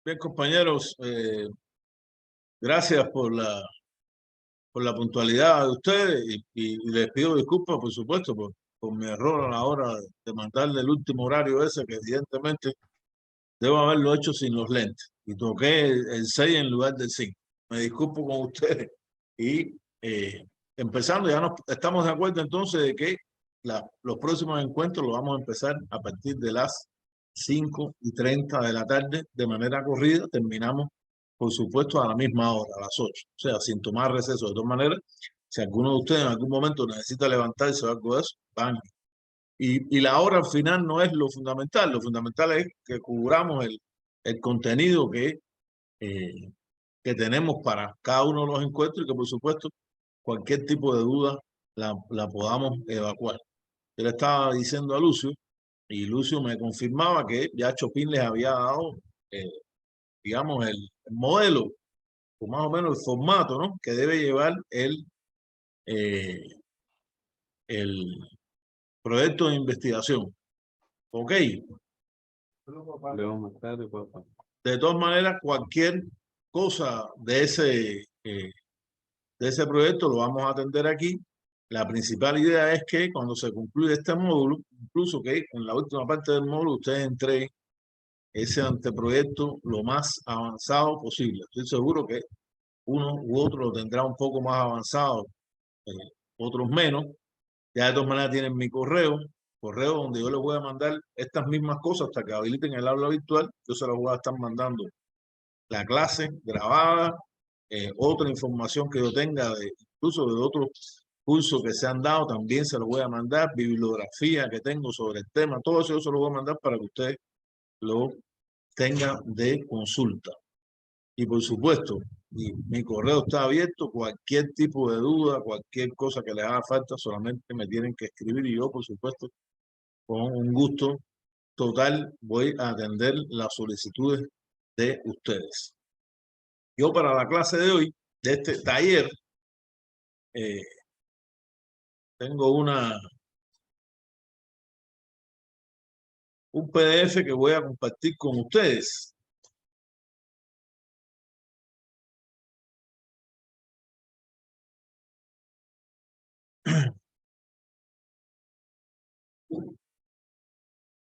Bien, compañeros, gracias por la puntualidad de ustedes y les pido disculpas, por supuesto, por mi error a la hora de mandarle el último horario ese, que evidentemente debo haberlo hecho sin los lentes. Y toqué el 6 en lugar del 5. Me disculpo con ustedes. Y empezando, ya nos, estamos de acuerdo entonces de que los próximos encuentros los vamos a empezar a partir de las 5:30 de la tarde de manera corrida. Terminamos, por supuesto, a la misma hora, a las 8. O sea, sin tomar receso. De todas maneras, si alguno de ustedes en algún momento necesita levantarse o algo de eso, van. Y la hora al final no es lo fundamental es que cubramos el contenido eh, que tenemos para cada uno de los encuentros y que por supuesto cualquier tipo de duda la podamos evacuar. Yo le estaba diciendo a Lucio y Lucio me confirmaba que ya Chopin les había dado, eh, digamos, el modelo o más o menos el formato, ¿no?, que debe llevar eh, el proyecto de investigación. Ok. Luego más tarde, papá. De todas maneras, cualquier cosa de ese proyecto lo vamos a atender aquí. La principal idea es que cuando se concluya este módulo, incluso que en la última parte del módulo ustedes entreguen ese anteproyecto lo más avanzado posible. Estoy seguro que uno u otro lo tendrá un poco más avanzado, eh, otros menos. Ya de todas maneras tienen mi correo donde yo les voy a mandar estas mismas cosas hasta que habiliten el aula virtual. Yo se las voy a estar mandando la clase grabada, otra información que yo tenga, incluso de otros cursos que se han dado, también se los voy a mandar, bibliografía que tengo sobre el tema, todo eso yo se lo voy a mandar para que usted lo tenga de consulta. Y por supuesto, mi correo está abierto, cualquier tipo de duda, cualquier cosa que les haga falta, solamente me tienen que escribir y yo, por supuesto, con un gusto total, voy a atender las solicitudes de ustedes. Yo para la clase de hoy, de este taller, tengo un PDF que voy a compartir con ustedes.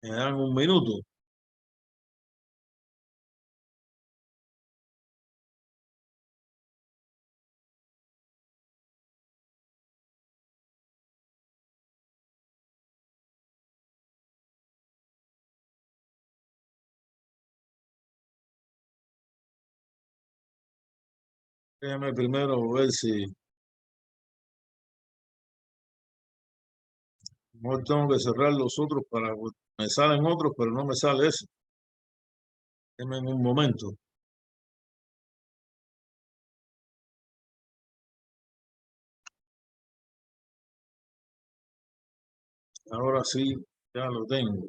Me dan un minuto. Déjame primero ver si no tengo que cerrar los otros para me salen otros, pero no me sale ese. Déjame en un momento. Ahora sí, ya lo tengo.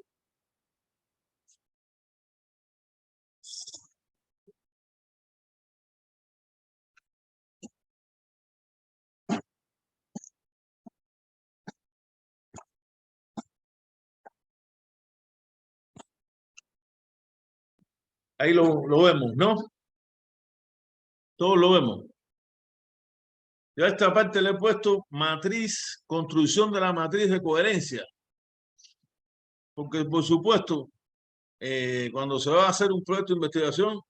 Ahí lo vemos, ¿no? Todos lo vemos. Yo a esta parte le he puesto matriz, construcción de la matriz de coherencia. Porque, por supuesto, cuando se va a hacer un proyecto de investigación,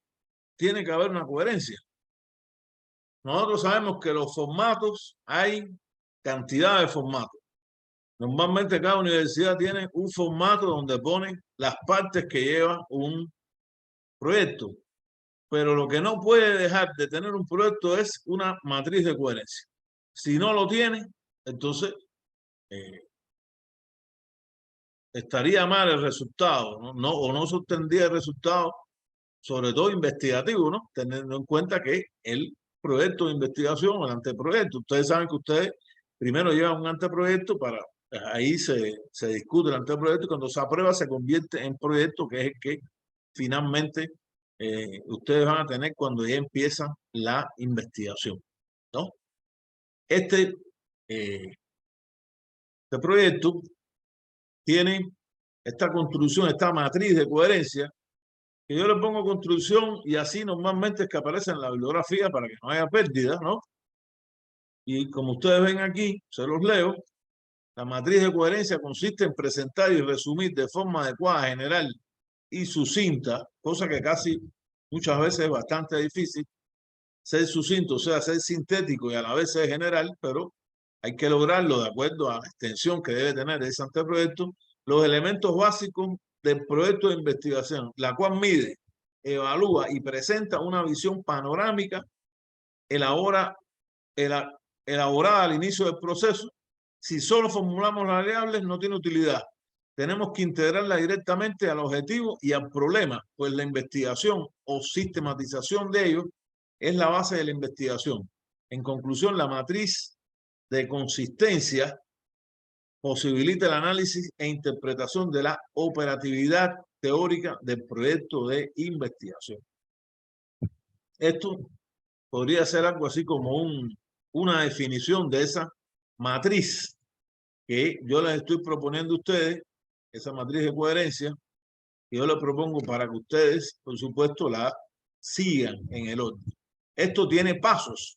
tiene que haber una coherencia. Nosotros sabemos que los formatos, hay cantidad de formatos. Normalmente cada universidad tiene un formato donde pone las partes que lleva un proyecto. Pero lo que no puede dejar de tener un proyecto es una matriz de coherencia. Si no lo tiene, entonces estaría mal el resultado, ¿no? O no se obtendría el resultado, sobre todo investigativo, ¿no? Teniendo en cuenta que el proyecto de investigación, el anteproyecto, ustedes saben que ustedes primero llevan un anteproyecto para, ahí se discute el anteproyecto y cuando se aprueba se convierte en proyecto que es el que finalmente ustedes van a tener cuando ya empieza la investigación, ¿no? Este proyecto tiene esta construcción, esta matriz de coherencia que yo le pongo construcción y así normalmente es que aparece en la bibliografía para que no haya pérdida, ¿no? Y como ustedes ven aquí, se los leo. La matriz de coherencia consiste en presentar y resumir de forma adecuada, general y sucinta, cosa que casi muchas veces es bastante difícil, ser sucinto, o sea, ser sintético y a la vez ser general, pero hay que lograrlo de acuerdo a la extensión que debe tener ese anteproyecto, los elementos básicos del proyecto de investigación, la cual mide, evalúa y presenta una visión panorámica elaborada al inicio del proceso. Si solo formulamos las variables, no tiene utilidad. Tenemos que integrarla directamente al objetivo y al problema, pues la investigación o sistematización de ellos es la base de la investigación. En conclusión, la matriz de consistencia posibilita el análisis e interpretación de la operatividad teórica del proyecto de investigación. Esto podría ser algo así como una definición de esa matriz que yo les estoy proponiendo a ustedes, esa matriz de coherencia, que yo les propongo para que ustedes, por supuesto, la sigan en el orden. Esto tiene pasos,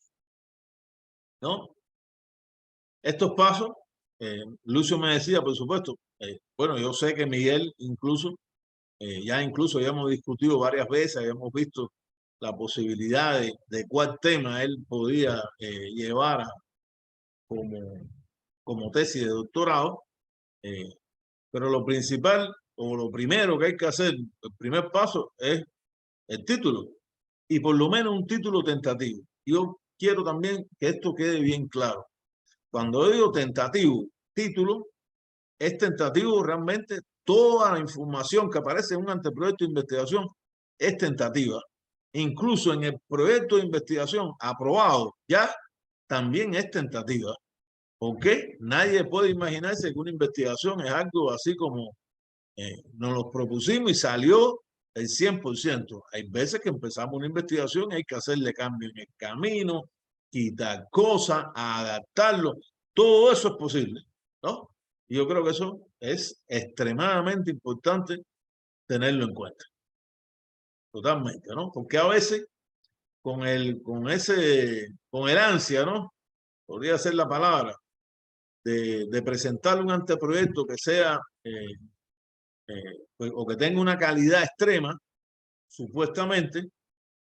¿no? Estos pasos, Lucio me decía, por supuesto, bueno, yo sé que Miguel incluso, ya hemos discutido varias veces, habíamos visto la posibilidad de cuál tema él podía llevar como tesis de doctorado, pero lo principal o lo primero que hay que hacer, el primer paso es el título y por lo menos un título tentativo. Yo quiero también que esto quede bien claro. Cuando yo digo tentativo, título, es tentativo realmente toda la información que aparece en un anteproyecto de investigación es tentativa. Incluso en el proyecto de investigación aprobado ya también es tentativa. Porque nadie puede imaginarse que una investigación es algo así como nos lo propusimos y salió el 100%. Hay veces que empezamos una investigación y hay que hacerle cambio en el camino, quitar cosas, adaptarlo. Todo eso es posible, ¿no? Y yo creo que eso es extremadamente importante tenerlo en cuenta. Totalmente, ¿no? Porque a veces con el ansia, ¿no? Podría ser la palabra, de presentar un anteproyecto que sea o que tenga una calidad extrema, supuestamente,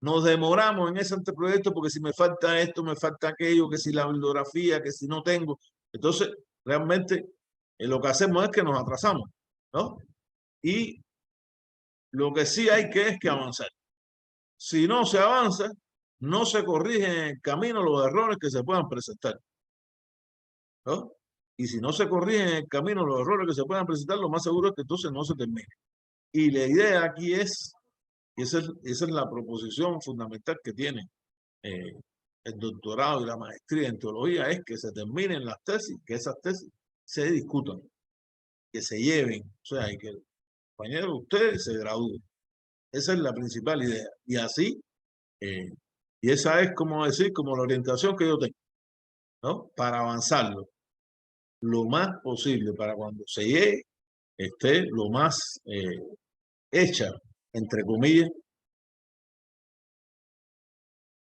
nos demoramos en ese anteproyecto porque si me falta esto, me falta aquello, que si la bibliografía, que si no tengo. Entonces, realmente lo que hacemos es que nos atrasamos, ¿no? Y lo que sí hay que es que avanzar. Si no se avanza, no se corrigen en el camino los errores que se puedan presentar, ¿no? Y si no se corrigen en el camino los errores que se puedan presentar, lo más seguro es que entonces no se termine. Y la idea aquí es, y esa es la proposición fundamental que tiene el doctorado y la maestría en teología, es que se terminen las tesis, que esas tesis se discutan, que se lleven, o sea, y que el compañero de ustedes se gradúe. Esa es la principal idea. Y así, y esa es como decir, como la orientación que yo tengo, ¿no? Para avanzarlo lo más posible, para cuando se llegue, esté lo más hecha, entre comillas,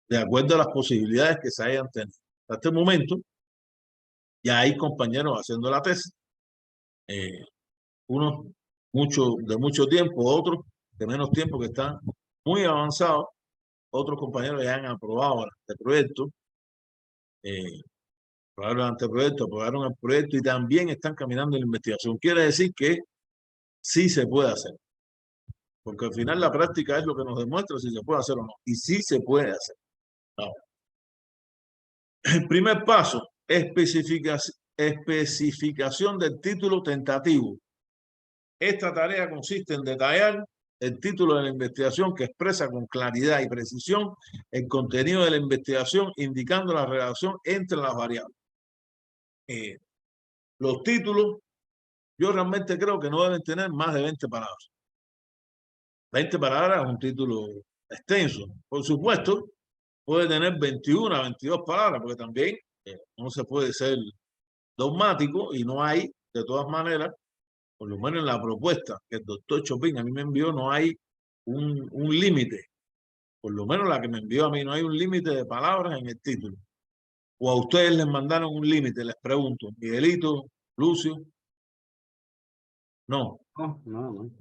de acuerdo a las posibilidades que se hayan tenido. Hasta este momento, ya hay compañeros haciendo la tesis, unos de mucho tiempo, otros de menos tiempo que están muy avanzados, otros compañeros ya han aprobado el anteproyecto, aprobaron el proyecto y también están caminando en la investigación. Quiere decir que sí se puede hacer, porque al final la práctica es lo que nos demuestra si se puede hacer o no, y sí se puede hacer. Ahora, el primer paso, especificación del título tentativo. Esta tarea consiste en detallar el título de la investigación que expresa con claridad y precisión el contenido de la investigación, indicando la relación entre las variables. Los títulos, yo realmente creo que no deben tener más de 20 palabras. 20 palabras es un título extenso. Por supuesto, puede tener 21 a 22 palabras, porque también no se puede ser dogmático y no hay, de todas maneras, por lo menos en la propuesta que el doctor Chopin a mí me envió, no hay un límite. Por lo menos la que me envió a mí, no hay un límite de palabras en el título. O a ustedes les mandaron un límite, les pregunto. Miguelito, Lucio. No, No, no, no.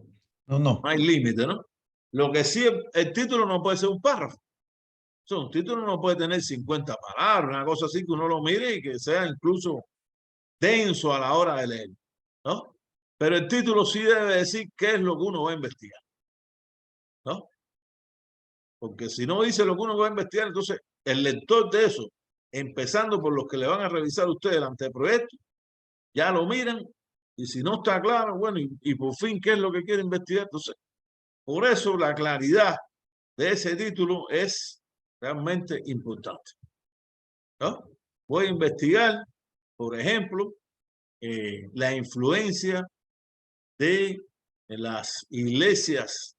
no, no hay límite, ¿no? Lo que sí, el título no puede ser un párrafo. O sea, un título no puede tener 50 palabras, una cosa así que uno lo mire y que sea incluso denso a la hora de leer, ¿no? Pero el título sí debe decir qué es lo que uno va a investigar, ¿no? Porque si no dice lo que uno va a investigar, entonces el lector de eso, empezando por los que le van a revisar a ustedes el anteproyecto, ya lo miran y si no está claro, bueno, y por fin qué es lo que quiere investigar. Entonces, por eso la claridad de ese título es realmente importante, ¿no? Voy a investigar, por ejemplo, la influencia de las iglesias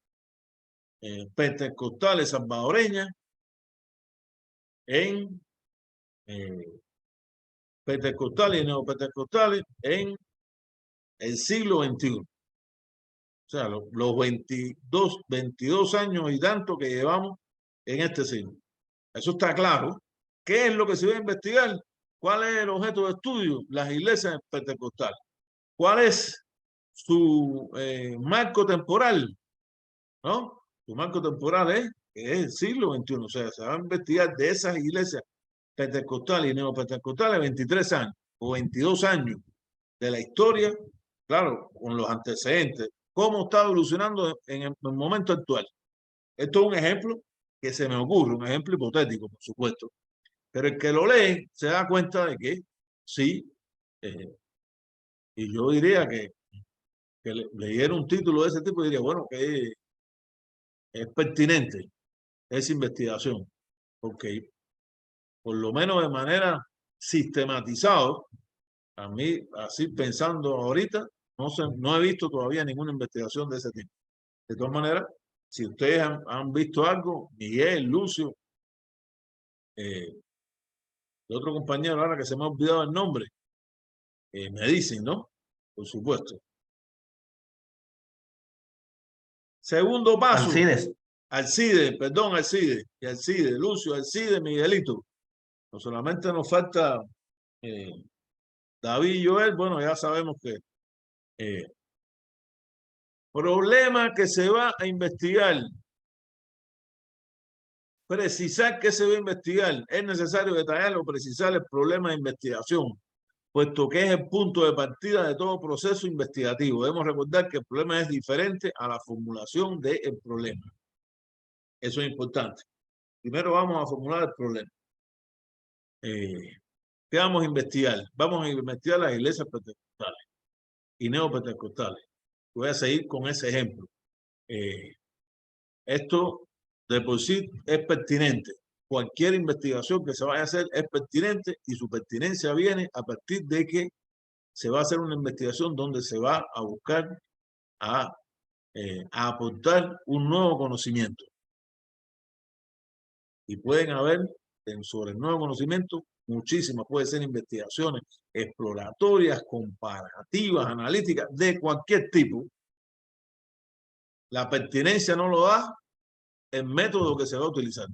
pentecostales salvadoreñas en pentecostales y neopentecostales en el siglo XXI. O sea, los 22 años y tanto que llevamos en este siglo. Eso está claro. ¿Qué es lo que se va a investigar? ¿Cuál es el objeto de estudio? Las iglesias pentecostales. ¿Cuál es su marco temporal? ¿No? Su marco temporal es el siglo XXI. O sea, se va a investigar de esas iglesias pentecostales y neopentecostales 23 años o 22 años de la historia, claro, con los antecedentes, cómo está evolucionando en el momento actual. Esto es un ejemplo que se me ocurre, un ejemplo hipotético, por supuesto, pero el que lo lee se da cuenta de que sí, y yo diría que leyera un título de ese tipo y diría, bueno, que es pertinente esa investigación, porque por lo menos de manera sistematizada, a mí, así pensando ahorita, no he visto todavía ninguna investigación de ese tipo. De todas maneras, si ustedes han visto algo, Miguel, Lucio, el otro compañero, ahora que se me ha olvidado el nombre, me dicen, ¿no? Por supuesto. Segundo paso. Alcides, perdón, Alcides. Y Alcides, Lucio, Alcides, Miguelito. No solamente nos falta David y Joel, bueno, ya sabemos que problema que se va a investigar. Precisar qué se va a investigar. Es necesario detallar o precisar el problema de investigación, puesto que es el punto de partida de todo proceso investigativo. Debemos recordar que el problema es diferente a la formulación del problema. Eso es importante. Primero vamos a formular el problema. ¿Qué vamos a investigar? Vamos a investigar las iglesias pentecostales y neopentecostales. Voy a seguir con ese ejemplo. Esto de por sí es pertinente. Cualquier investigación que se vaya a hacer es pertinente y su pertinencia viene a partir de que se va a hacer una investigación donde se va a buscar a aportar un nuevo conocimiento. Y pueden haber sobre el nuevo conocimiento muchísimas, pueden ser investigaciones exploratorias, comparativas, analíticas, de cualquier tipo. La pertinencia no lo da el método que se va a utilizar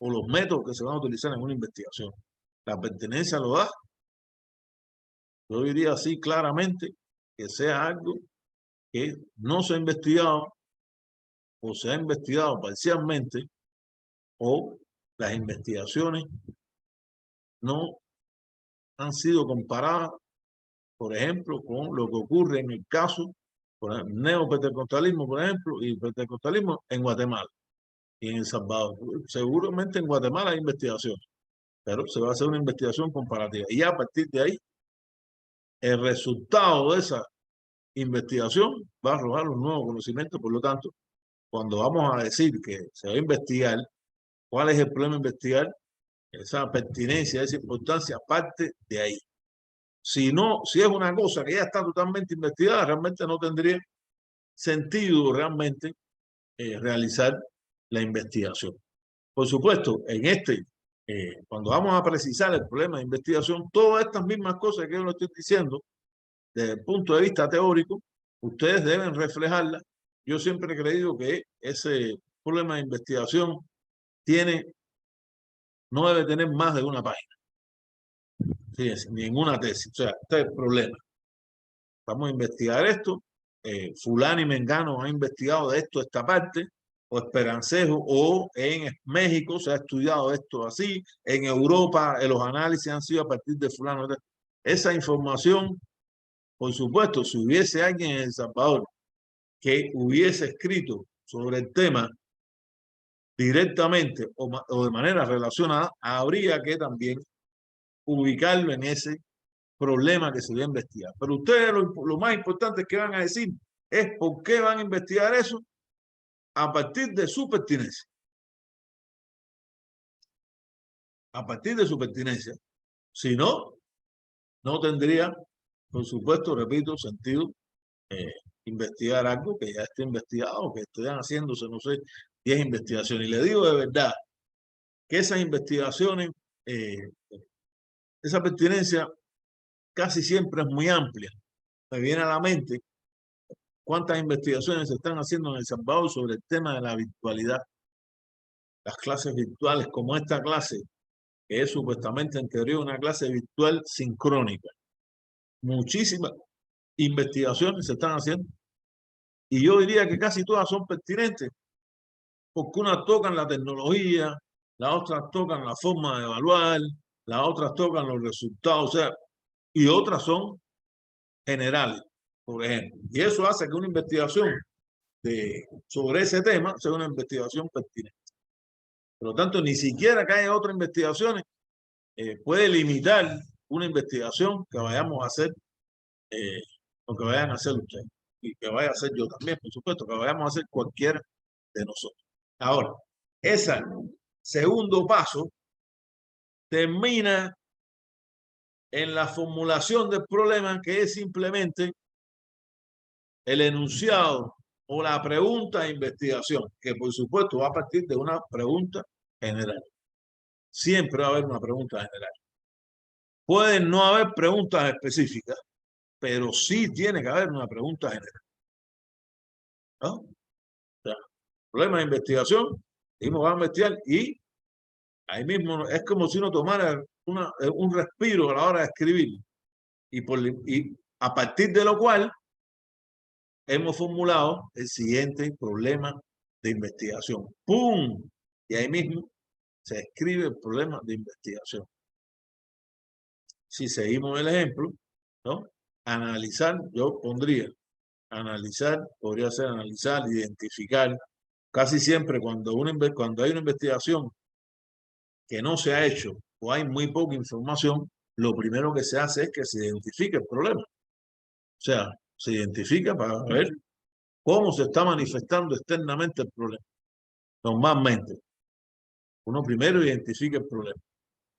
o los métodos que se van a utilizar en una investigación. La pertinencia lo da, yo diría así claramente, que sea algo que no se ha investigado o se ha investigado parcialmente o las investigaciones no han sido comparadas, por ejemplo, con lo que ocurre en el caso del neopentecostalismo, por ejemplo, y el pentecostalismo en Guatemala y en El Salvador. Seguramente en Guatemala hay investigaciones, pero se va a hacer una investigación comparativa. Y a partir de ahí, el resultado de esa investigación va a arrojar un nuevo conocimiento. Por lo tanto, cuando vamos a decir que se va a investigar, ¿cuál es el problema de investigar? Esa pertinencia, esa importancia, parte de ahí. Si no, si es una cosa que ya está totalmente investigada, realmente no tendría sentido realmente realizar la investigación. Por supuesto, cuando vamos a precisar el problema de investigación, todas estas mismas cosas que yo le estoy diciendo, desde el punto de vista teórico, ustedes deben reflejarlas yo siempre he creído que ese problema de investigación no debe tener más de una página. Fíjense, ni en una tesis. O sea, este es el problema. Vamos a investigar esto. Fulano y Mengano han investigado de esto, esta parte, o Esperancejo, o en México se ha estudiado esto así, en Europa los análisis han sido a partir de fulano. Esa información, por supuesto, si hubiese alguien en El Salvador que hubiese escrito sobre el tema directamente o de manera relacionada, habría que también ubicarlo en ese problema que se va a investigar. Pero ustedes lo más importante que van a decir es por qué van a investigar eso a partir de su pertinencia. A partir de su pertinencia. Si no, no tendría, por supuesto, repito, sentido investigar algo que ya esté investigado, que estén haciéndose, no sé, 10 investigaciones. Y le digo de verdad que esas investigaciones, esa pertinencia casi siempre es muy amplia. Me viene a la mente cuántas investigaciones se están haciendo en El Salvador sobre el tema de la virtualidad. Las clases virtuales, como esta clase, que es supuestamente en teoría una clase virtual sincrónica. Muchísimas investigaciones se están haciendo y yo diría que casi todas son pertinentes porque unas tocan la tecnología, las otras tocan la forma de evaluar, las otras tocan los resultados, o sea, y otras son generales, por ejemplo. Y eso hace que una investigación sobre ese tema sea una investigación pertinente. Por lo tanto, ni siquiera que haya otras investigaciones puede limitar una investigación que vayamos a hacer o que vayan a hacer ustedes y que vaya a hacer yo también, por supuesto, que vayamos a hacer cualquiera de nosotros. Ahora, ese segundo paso termina en la formulación del problema, que es simplemente el enunciado o la pregunta de investigación, que por supuesto va a partir de una pregunta general. Siempre va a haber una pregunta general. Pueden no haber preguntas específicas, pero sí tiene que haber una pregunta general. ¿No? O sea, problema de investigación, dijimos, vamos a investigar y ahí mismo es como si uno tomara un respiro a la hora de escribir y a partir de lo cual hemos formulado el siguiente problema de investigación. ¡Pum! Y ahí mismo se escribe el problema de investigación. Si seguimos el ejemplo, ¿no? Analizar, yo pondría analizar, podría ser analizar, identificar. Casi siempre cuando hay una investigación que no se ha hecho o hay muy poca información, lo primero que se hace es que se identifique el problema. O sea, se identifica para ver cómo se está manifestando externamente el problema. Normalmente, uno primero identifica el problema.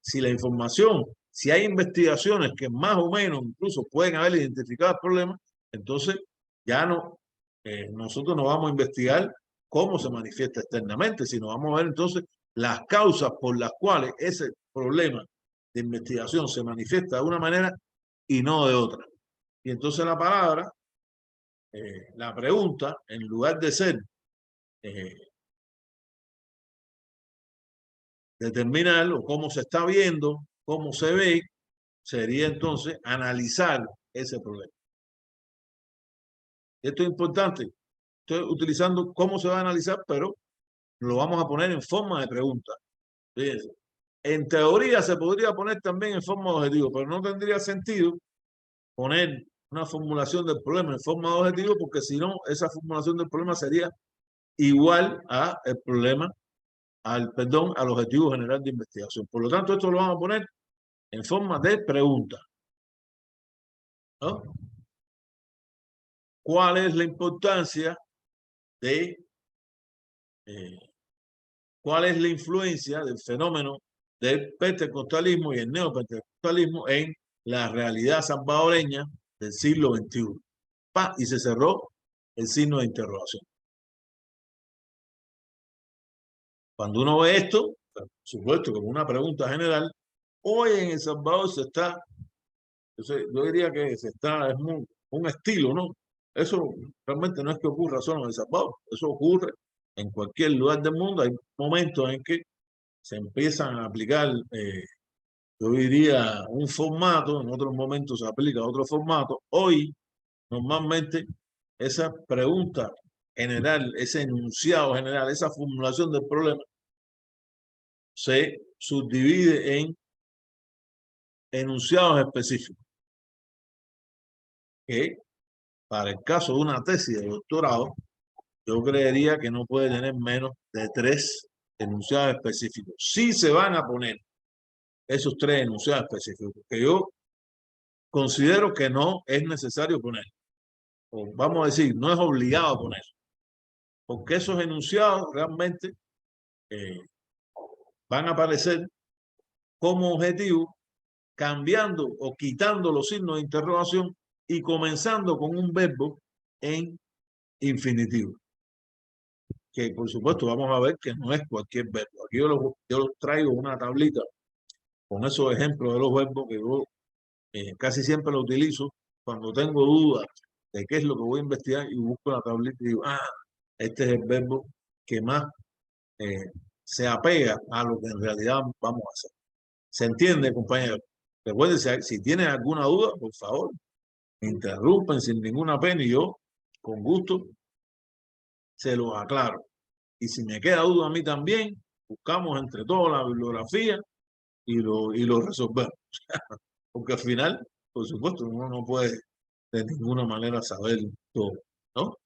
Si la información, si hay investigaciones que más o menos incluso pueden haber identificado el problema, entonces ya no, nosotros no vamos a investigar cómo se manifiesta externamente, sino vamos a ver entonces las causas por las cuales ese problema de investigación se manifiesta de una manera y no de otra. Y entonces la palabra, la pregunta, en lugar de ser determinar o cómo se está viendo, cómo se ve, sería entonces analizar ese problema. Esto es importante. Estoy utilizando cómo se va a analizar, pero lo vamos a poner en forma de pregunta. Fíjense. En teoría se podría poner también en forma de objetivo, pero no tendría sentido poner una formulación del problema en forma de objetivo, porque si no, esa formulación del problema sería igual a el problema, al objetivo general de investigación. Por lo tanto, esto lo vamos a poner en forma de pregunta. ¿No? ¿Cuál es la importancia de cuál es la influencia del fenómeno del pentecostalismo y el neopentecostalismo en la realidad salvadoreña del siglo XXI? Y se cerró el signo de interrogación. Cuando uno ve esto, por supuesto, como una pregunta general, hoy en El Salvador se está, yo diría que se está, es un estilo, ¿no? Eso realmente no es que ocurra solo en El Salvador, eso ocurre en cualquier lugar del mundo. Hay momentos en que se empiezan a aplicar, yo diría, un formato, en otros momentos se aplica otro formato. Hoy, normalmente, esa pregunta general, ese enunciado general, esa formulación del problema, se subdivide en enunciados específicos, que para el caso de una tesis de doctorado, yo creería que no puede tener menos de 3 enunciados específicos. Sí se van a poner esos 3 enunciados específicos, que yo considero que no es necesario poner, o vamos a decir, no es obligado a poner, porque esos enunciados realmente eh, van a aparecer como objetivo, cambiando o quitando los signos de interrogación y comenzando con un verbo en infinitivo, que por supuesto vamos a ver que no es cualquier verbo. Aquí yo traigo una tablita con esos ejemplos de los verbos que yo casi siempre lo utilizo cuando tengo dudas de qué es lo que voy a investigar y busco la tablita y digo, este es el verbo que más se apega a lo que en realidad vamos a hacer. ¿Se entiende, compañero? Recuerden, si tienen alguna duda, por favor, me interrumpen sin ninguna pena y yo, con gusto, se los aclaro. Y si me queda duda a mí también, buscamos entre todos la bibliografía y lo resolvemos. Porque al final, por supuesto, uno no puede de ninguna manera saber todo, ¿no?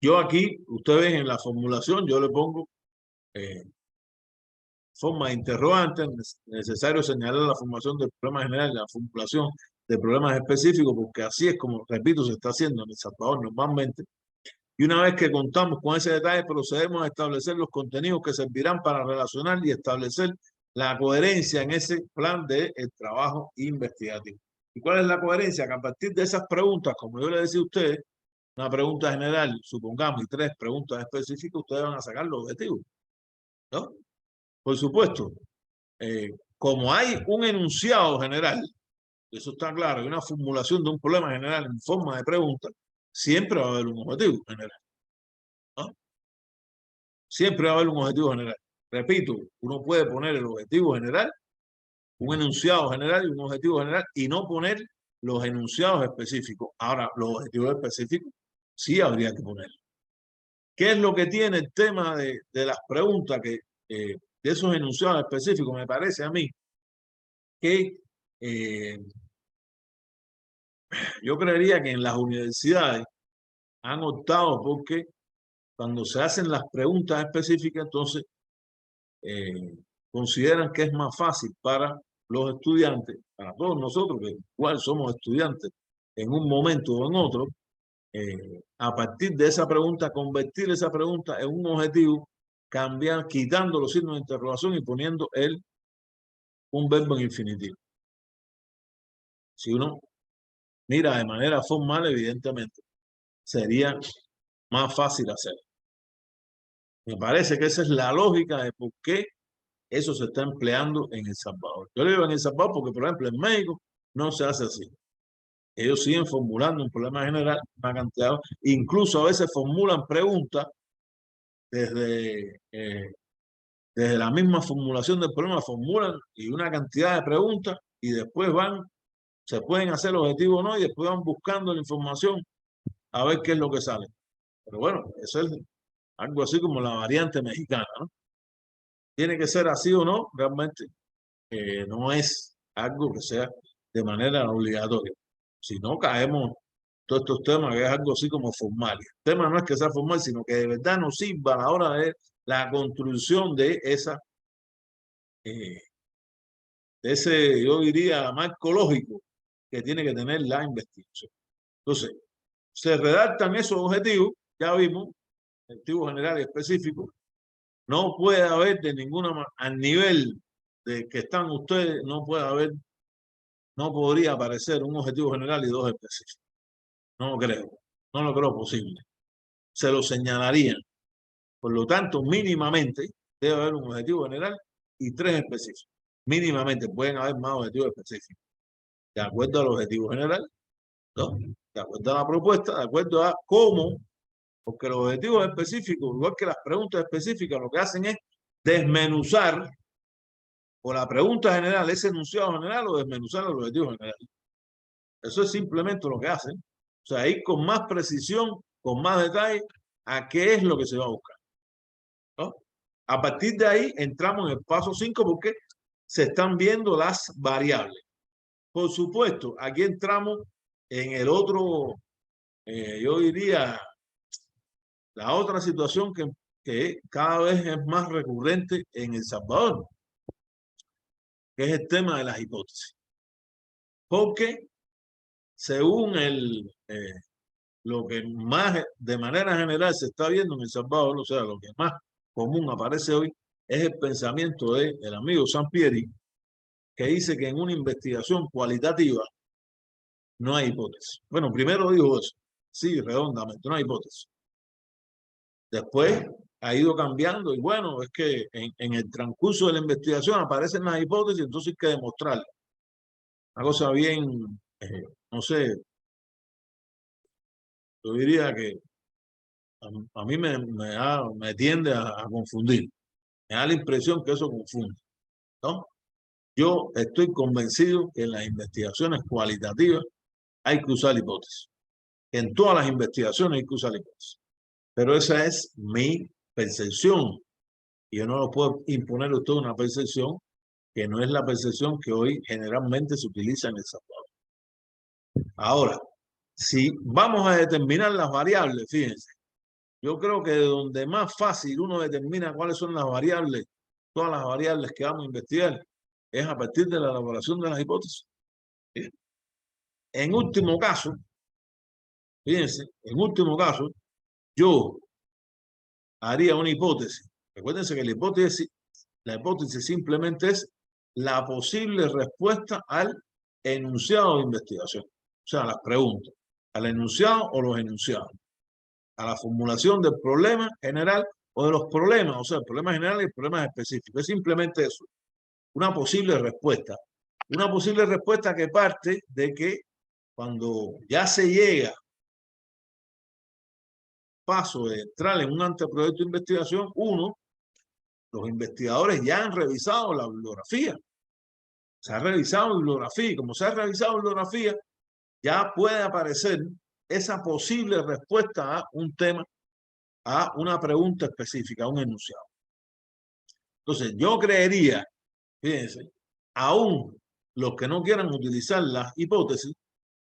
Yo aquí, ustedes ven en la formulación, yo le pongo forma de interrogante, necesario señalar la formación del problema general y la formulación de problemas específicos, porque así es como, repito, se está haciendo en El Salvador normalmente. Y una vez que contamos con ese detalle, procedemos a establecer los contenidos que servirán para relacionar y establecer la coherencia en ese plan de el trabajo investigativo. ¿Y cuál es la coherencia? Que a partir de esas preguntas, como yo le decía a ustedes, una pregunta general, supongamos, y 3 preguntas específicas, ustedes van a sacar los objetivos, ¿no? Por supuesto, como hay un enunciado general, eso está claro, hay una formulación de un problema general en forma de pregunta, siempre va a haber un objetivo general, ¿no? Siempre va a haber un objetivo general. Repito, uno puede poner el objetivo general, un enunciado general y un objetivo general, y no poner los enunciados específicos. Ahora, los objetivos específicos sí habría que poner. ¿Qué es lo que tiene el tema de las preguntas, que de esos enunciados específicos? Me parece a mí que yo creería que en las universidades han optado porque cuando se hacen las preguntas específicas, entonces consideran que es más fácil para los estudiantes, para todos nosotros, que igual somos estudiantes en un momento o en otro, a partir de esa pregunta, convertir esa pregunta en un objetivo, cambiar, quitando los signos de interrogación y poniendo un verbo en infinitivo. Si uno mira de manera formal, evidentemente, sería más fácil hacer. Me parece que esa es la lógica de por qué eso se está empleando en El Salvador. Yo le digo en El Salvador porque, por ejemplo, en México no se hace así. Ellos siguen formulando un problema general, una cantidad, incluso a veces formulan preguntas desde, desde la misma formulación del problema, formulan y una cantidad de preguntas y después van, se pueden hacer objetivos o no, y después van buscando la información a ver qué es lo que sale. Pero bueno, eso es algo así como la variante mexicana, ¿no? Tiene que ser así o no, realmente no es algo que sea de manera obligatoria. Si no, caemos todos estos temas que es algo así como formal. El tema no es que sea formal, sino que de verdad nos sirva a la hora de la construcción de esa, de ese, yo diría, marco lógico que tiene que tener la investigación. Entonces, se redactan esos objetivos, ya vimos, objetivos generales específicos. No puede haber de ninguna manera, al nivel de que están ustedes, no puede haber, no podría aparecer un objetivo general y 2 específicos. No lo creo, no lo creo posible. Se lo señalarían. Por lo tanto, mínimamente debe haber un objetivo general y 3 específicos. Mínimamente pueden haber más objetivos específicos. De acuerdo al objetivo general, ¿no? De acuerdo a la propuesta, de acuerdo a cómo, porque los objetivos específicos, igual que las preguntas específicas, lo que hacen es desmenuzar, o la pregunta general, ese enunciado general, o desmenuzar el objetivo general. Eso es simplemente lo que hacen. O sea, ir con más precisión, con más detalle, a qué es lo que se va a buscar, ¿no? A partir de ahí entramos en el paso 5 porque se están viendo las variables. Por supuesto, aquí entramos en el otro, yo diría, la otra situación que cada vez es más recurrente en El Salvador, que es el tema de las hipótesis. Porque según lo que más de manera general se está viendo en El Salvador, o sea, lo que más común aparece hoy, es el pensamiento del amigo Sampieri, que dice que en una investigación cualitativa no hay hipótesis. Bueno, primero dijo eso, sí, redondamente, no hay hipótesis. Después ha ido cambiando y bueno, es que en el transcurso de la investigación aparecen las hipótesis, entonces hay que demostrarlas. Una cosa bien, no sé, yo diría que a mí me tiende a confundir. Me da la impresión que eso confunde, ¿no? Yo estoy convencido que en las investigaciones cualitativas hay que usar hipótesis. En todas las investigaciones hay que usar hipótesis. Pero esa es mi percepción. Y yo no lo puedo imponer a usted una percepción que no es la percepción que hoy generalmente se utiliza en El Salvador. Ahora, si vamos a determinar las variables, fíjense, yo creo que de donde más fácil uno determina cuáles son las variables, todas las variables que vamos a investigar, es a partir de la elaboración de las hipótesis. En último caso, fíjense, en último caso, yo haría una hipótesis. Recuérdense que la hipótesis simplemente es la posible respuesta al enunciado de investigación. O sea, las preguntas, al enunciado o los enunciados, a la formulación del problema general o de los problemas, o sea, el problema general y el problema específico. Es simplemente eso, una posible respuesta. Una posible respuesta que parte de que cuando ya se llega paso de entrar en un anteproyecto de investigación, los investigadores ya han revisado la bibliografía. Se ha revisado bibliografía y como se ha revisado bibliografía, ya puede aparecer esa posible respuesta a un tema, a una pregunta específica, a un enunciado. Entonces, yo creería, fíjense, aún los que no quieran utilizar las hipótesis,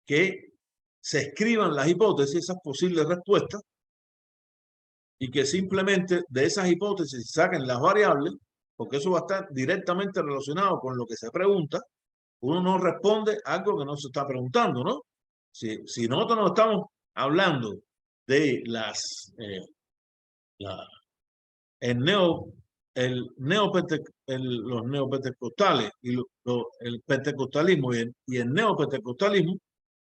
que se escriban las hipótesis, esas posibles respuestas, y que simplemente de esas hipótesis saquen las variables, porque eso va a estar directamente relacionado con lo que se pregunta. Uno no responde algo que no se está preguntando, ¿no? Si nosotros no estamos hablando de los neopentecostales y el pentecostalismo y el neopentecostalismo,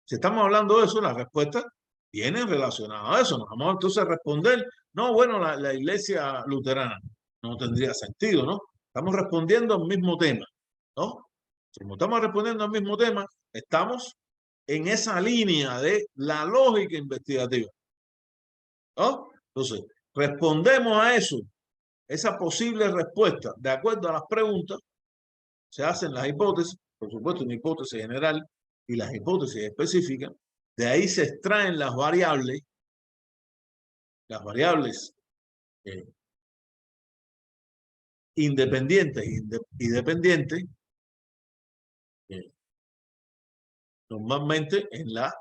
si estamos hablando de eso, las respuestas vienen relacionadas a eso. Nos vamos entonces a responder, no, bueno, la iglesia luterana no tendría sentido, ¿no? Estamos respondiendo al mismo tema, ¿no? Como estamos respondiendo al mismo tema, estamos en esa línea de la lógica investigativa, ¿no? Entonces, respondemos a eso, esa posible respuesta, de acuerdo a las preguntas, se hacen las hipótesis, por supuesto una hipótesis general y las hipótesis específicas, de ahí se extraen las variables independientes y dependientes, normalmente en la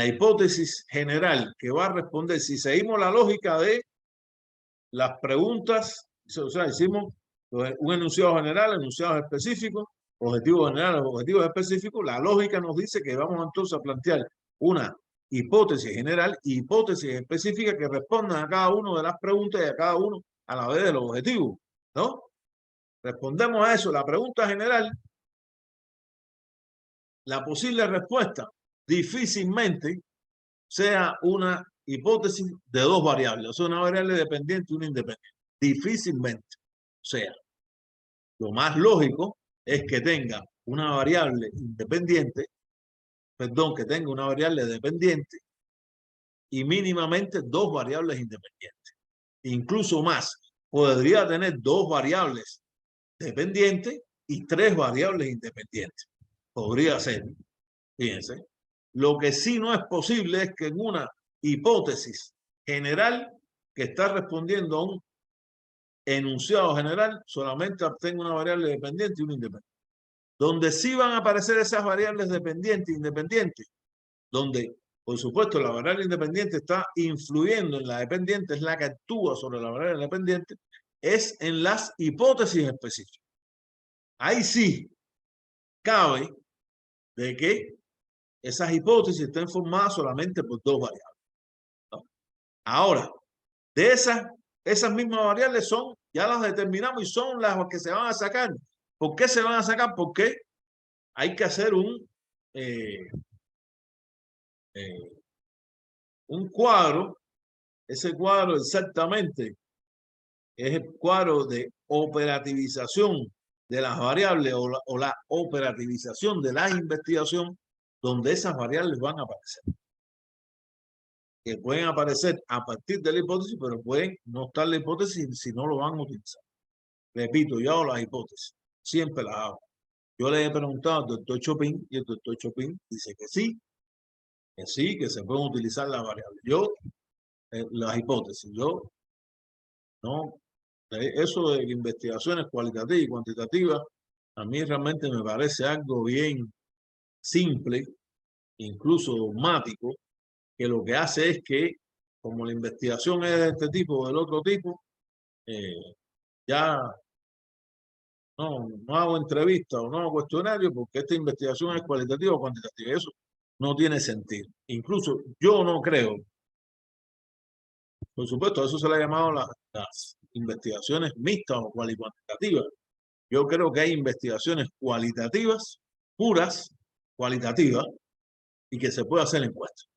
hipótesis general que va a responder, si seguimos la lógica de las preguntas, o sea, hicimos un enunciado general, enunciados específicos, objetivos generales, objetivos específicos, la lógica nos dice que vamos entonces a plantear una hipótesis general y hipótesis específica que respondan a cada una de las preguntas y a cada uno a la vez de los objetivos, ¿no? Respondemos a eso, la pregunta general, la posible respuesta difícilmente sea una hipótesis de dos variables, o sea, una variable dependiente y una independiente. Difícilmente. O sea, lo más lógico es que tenga una variable independiente perdón, que tenga una variable dependiente y mínimamente 2 variables independientes. Incluso más, podría tener 2 variables dependientes y 3 variables independientes. Podría ser, fíjense. Lo que sí no es posible es que en una hipótesis general que está respondiendo a un enunciado general solamente obtenga una variable dependiente y una independiente. Donde sí van a aparecer esas variables dependientes e independientes, donde por supuesto la variable independiente está influyendo en la dependiente, es la que actúa sobre la variable dependiente, es en las hipótesis específicas. Ahí sí cabe de que esas hipótesis estén formadas solamente por 2 variables, ¿no? Ahora, de esas mismas variables ya las determinamos y son las que se van a sacar. ¿Por qué se van a sacar? Porque hay que hacer un cuadro. Ese cuadro exactamente es el cuadro de operativización de las variables o la operativización de la investigación, donde esas variables van a aparecer. Que pueden aparecer a partir de la hipótesis, pero pueden no estar la hipótesis si no lo van a utilizar. Repito, yo hago las hipótesis, siempre las hago. Yo le he preguntado al doctor Chopin y el doctor Chopin dice que sí, que se pueden utilizar las variables. Yo, las hipótesis, yo no, eso de investigaciones cualitativas y cuantitativas, a mí realmente me parece algo bien simple, incluso dogmático, que lo que hace es que, como la investigación es de este tipo o del otro tipo, ya no hago entrevistas o no hago cuestionarios porque esta investigación es cualitativa o cuantitativa. Eso no tiene sentido. Incluso yo no creo, por supuesto, eso se le ha llamado las investigaciones mixtas o cuantitativas. Yo creo que hay investigaciones cualitativas, puras, cualitativas, y que se puede hacer encuestas.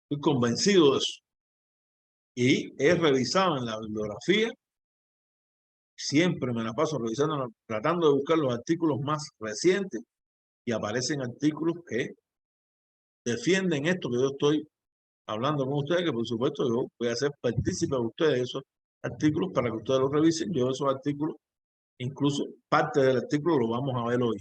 Estoy convencido de eso. Y he revisado en la bibliografía, siempre me la paso revisando, tratando de buscar los artículos más recientes, y aparecen artículos que defienden esto que yo estoy hablando con ustedes, que por supuesto yo voy a ser partícipe de ustedes de esos artículos para que ustedes los revisen. Yo esos artículos, incluso parte del artículo lo vamos a ver hoy.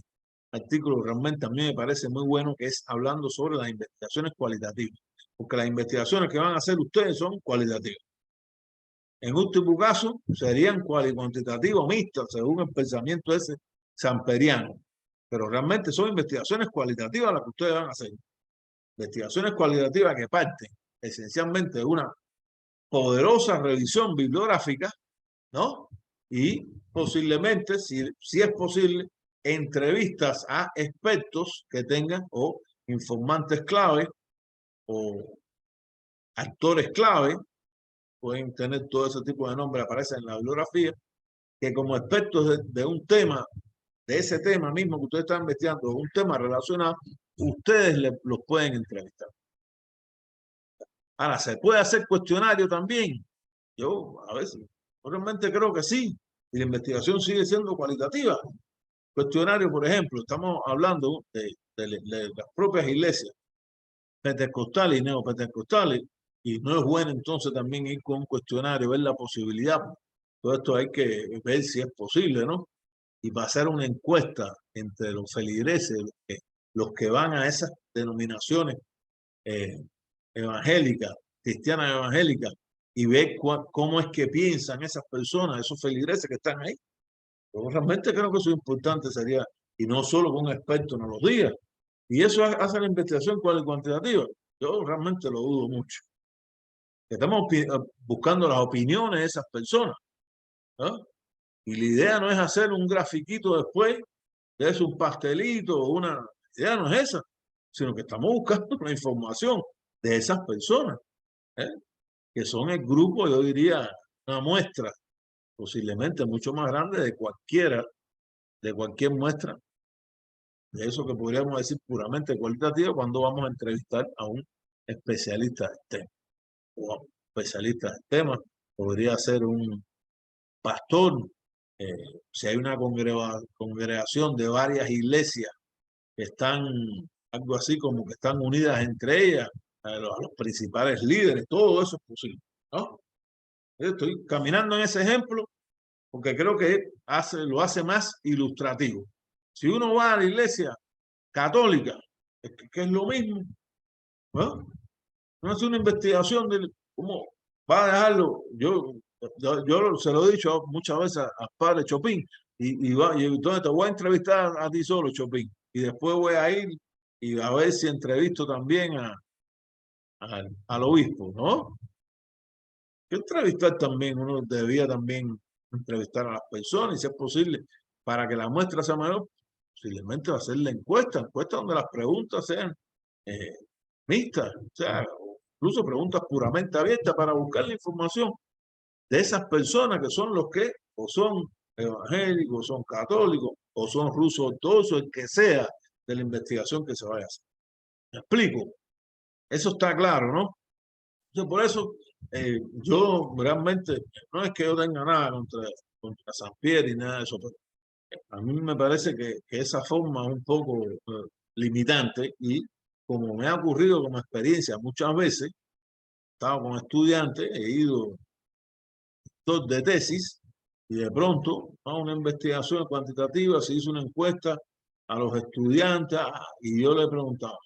Artículo realmente a mí me parece muy bueno, que es hablando sobre las investigaciones cualitativas, porque las investigaciones que van a hacer ustedes son cualitativas. En último caso, serían cuantitativas mixtas, según el pensamiento ese samperiano. Pero realmente son investigaciones cualitativas las que ustedes van a hacer. Investigaciones cualitativas que parten esencialmente de una poderosa revisión bibliográfica, ¿no? Y posiblemente, si es posible, entrevistas a expertos que tengan o informantes clave o actores clave, pueden tener todo ese tipo de nombres, aparecen en la bibliografía, que como expertos de un tema, de ese tema mismo que ustedes están investigando, un tema relacionado, ustedes los pueden entrevistar. Ahora, ¿se puede hacer cuestionario también? Yo a veces, realmente creo que sí, y la investigación sigue siendo cualitativa. Cuestionario, por ejemplo, estamos hablando de las propias iglesias pentecostales y neopentecostales, y no es bueno entonces también ir con un cuestionario, ver la posibilidad. Todo esto hay que ver si es posible, ¿no? Y va a hacer una encuesta entre los feligreses, los que van a esas denominaciones evangélicas, cristianas evangélicas, y ver cómo es que piensan esas personas, esos feligreses que están ahí. Yo realmente creo que eso es importante, sería, y no solo con un experto no los diga. Y eso hace la investigación cuantitativa. Yo realmente lo dudo mucho. Estamos buscando las opiniones de esas personas, ¿no? Y la idea no es hacer un grafiquito después, es un pastelito, la idea no es esa, sino que estamos buscando la información de esas personas, ¿eh? Que son el grupo, yo diría, una muestra posiblemente mucho más grande de cualquier muestra de eso que podríamos decir puramente cualitativa cuando vamos a entrevistar a un especialista del tema. O a un especialista del tema podría ser un pastor, si hay una congregación de varias iglesias que están algo así como que están unidas entre ellas, a los principales líderes, todo eso es posible, ¿no? Estoy caminando en ese ejemplo porque creo que lo hace más ilustrativo. Si uno va a la iglesia católica, que es lo mismo, ¿no? No hace una investigación de cómo va a dejarlo. Yo se lo he dicho muchas veces al padre Chopin, y entonces te voy a entrevistar a ti solo, Chopin, y después voy a ir y a ver si entrevisto también al obispo, ¿no? Que entrevistar también, uno debía también entrevistar a las personas y si es posible, para que la muestra sea mayor, posiblemente va a hacer la encuesta donde las preguntas sean eh, mixtas, o sea, incluso preguntas puramente abiertas para buscar la información de esas personas que son los que o son evangélicos, son católicos, o son rusos ortodoxos, el que sea de la investigación que se vaya a hacer. ¿Me explico? Eso está claro, ¿no? Entonces, por eso yo realmente, no es que yo tenga nada contra Sampieri y nada de eso, pero a mí me parece que esa forma es un poco limitante y como me ha ocurrido como experiencia muchas veces, he estado con estudiantes, he ido de tesis y de pronto a una investigación cuantitativa se hizo una encuesta a los estudiantes y yo le preguntaba,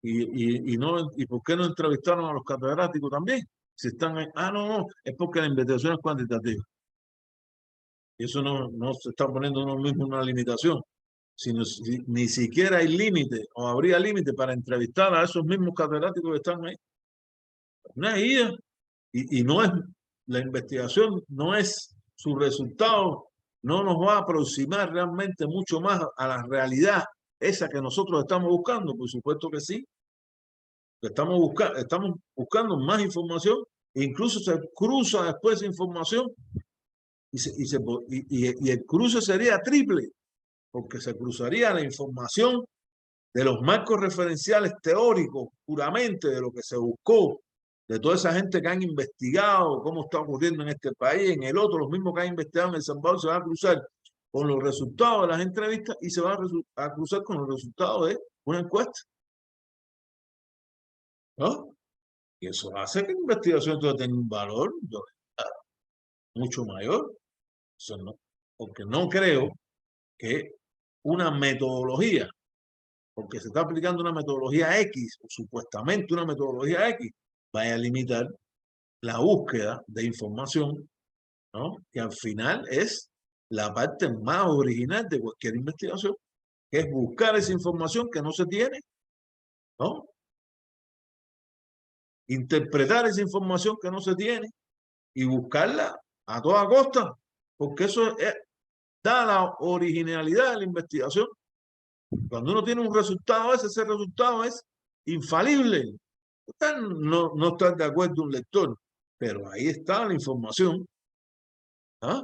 ¿y por qué no entrevistaron a los catedráticos también? Si están ahí, no, es porque la investigación es cuantitativa. Y eso no se está poniendo uno mismo una limitación, sino ni siquiera hay límite o habría límite para entrevistar a esos mismos catedráticos que están ahí. Una guía y no es, la investigación no es su resultado, no nos va a aproximar realmente mucho más a la realidad esa que nosotros estamos buscando, por supuesto que sí. Estamos buscando más información, e incluso se cruza después esa información y el cruce sería triple, porque se cruzaría la información de los marcos referenciales teóricos puramente de lo que se buscó, de toda esa gente que han investigado cómo está ocurriendo en este país, en el otro, los mismos que han investigado en El Salvador, se van a cruzar con los resultados de las entrevistas y se van a cruzar con los resultados de una encuesta, ¿no? Y eso hace que la investigación tenga un valor mucho mayor. Eso no, porque no creo que una metodología, porque se está aplicando una metodología X, o supuestamente una metodología X, vaya a limitar la búsqueda de información, ¿no? Que al final es la parte más original de cualquier investigación, que es buscar esa información que no se tiene, ¿no? Interpretar esa información que no se tiene y buscarla a toda costa, porque eso da la originalidad de la investigación. Cuando uno tiene un resultado, ese resultado es infalible. No está de acuerdo un lector, pero ahí está la información. ¿Ah?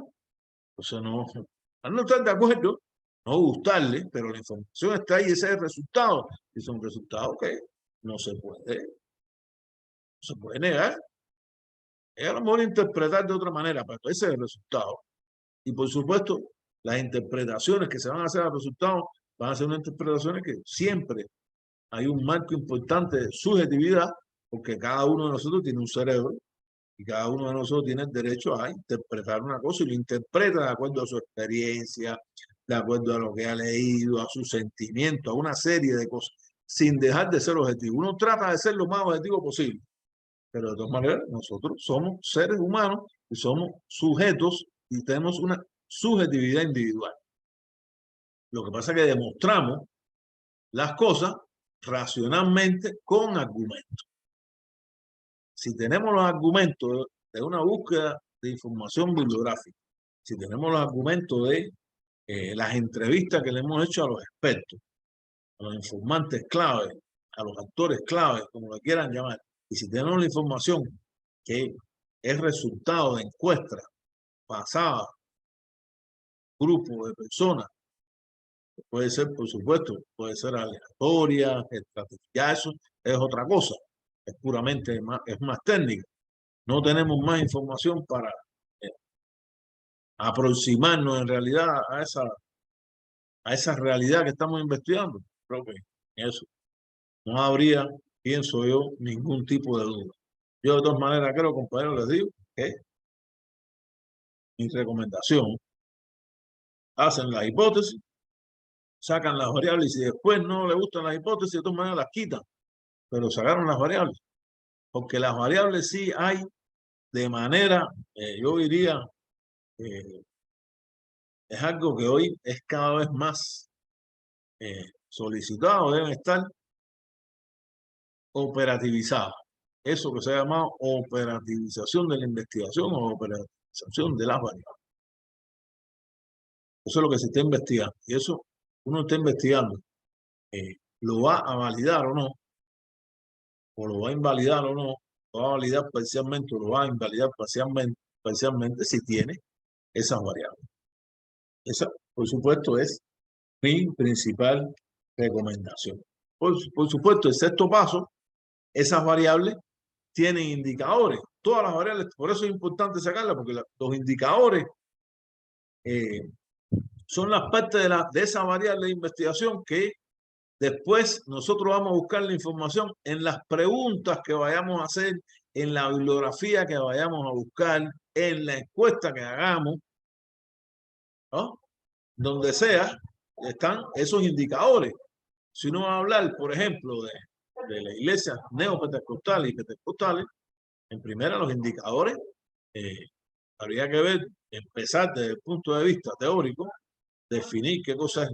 O sea, al no estar de acuerdo, no gustarle, pero la información está ahí, ese es el resultado. Y es un resultado que no se puede negar. Es a lo mejor interpretar de otra manera, pero ese es el resultado. Y por supuesto, las interpretaciones que se van a hacer al resultado van a ser unas interpretaciones que siempre hay un marco importante de subjetividad, porque cada uno de nosotros tiene un cerebro y cada uno de nosotros tiene el derecho a interpretar una cosa y lo interpreta de acuerdo a su experiencia, de acuerdo a lo que ha leído, a su sentimiento, a una serie de cosas, sin dejar de ser objetivo. Uno trata de ser lo más objetivo posible, pero de todas maneras nosotros somos seres humanos y somos sujetos y tenemos una subjetividad individual. Lo que pasa es que demostramos las cosas racionalmente con argumentos. Si tenemos los argumentos de una búsqueda de información bibliográfica, si tenemos los argumentos de las entrevistas que le hemos hecho a los expertos, a los informantes claves, a los actores claves, como lo quieran llamar, y si tenemos la información que es resultado de encuestas pasadas, grupos de personas, puede ser, por supuesto, puede ser aleatoria, estratégica, eso es otra cosa, es puramente es más técnica. No tenemos más información para aproximarnos en realidad a esa realidad que estamos investigando. Creo que eso. no habría, pienso yo, ningún tipo de duda. Yo de todas maneras creo, compañeros, les digo que mi recomendación, hacen la hipótesis, sacan las variables y si después no les gustan las hipótesis, de todas maneras las quitan, pero sacaron las variables, porque las variables sí hay de manera, yo diría, es algo que hoy es cada vez más solicitado, deben estar operativizadas. Eso que se ha llamado operativización de la investigación o operativización de las variables. Eso es lo que se está investigando. Y eso uno está investigando. ¿Lo va a validar o no? ¿O lo va a invalidar o no? ¿Lo va a validar parcialmente o lo va a invalidar parcialmente si tiene esas variables? Esa, por supuesto, es mi principal recomendación. Por supuesto, el sexto paso, esas variables tienen indicadores. Todas las variables, por eso es importante sacarlas, porque los indicadores son las partes de esa variable de investigación que después nosotros vamos a buscar la información en las preguntas que vayamos a hacer, en la bibliografía que vayamos a buscar, en la encuesta que hagamos, ¿no? Donde sea, están esos indicadores. Si uno va a hablar, por ejemplo, de la iglesia neopentecostal y pentecostales, en primera los indicadores, habría que ver, empezar desde el punto de vista teórico, definir qué cosa es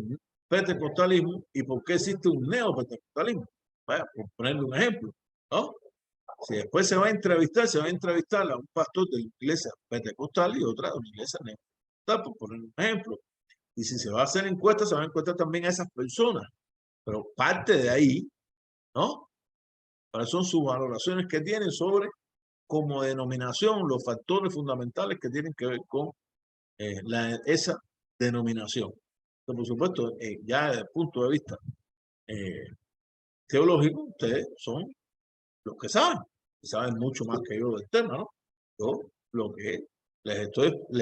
pentecostalismo y por qué existe un neopentecostalismo. Vaya, por ponerle un ejemplo, ¿no? Si después se va a entrevistar a un pastor de la iglesia pentecostal y otra de una iglesia neopentecostal, por poner un ejemplo. Y si se va a hacer encuestas, se va a encuestar también a esas personas. Pero parte de ahí, ¿no? ¿Cuáles son sus valoraciones que tienen sobre, como denominación, los factores fundamentales que tienen que ver con esa denominación? Entonces, por supuesto, ya desde el punto de vista teológico, ustedes son los que saben mucho más que yo del tema, ¿no? Yo lo que les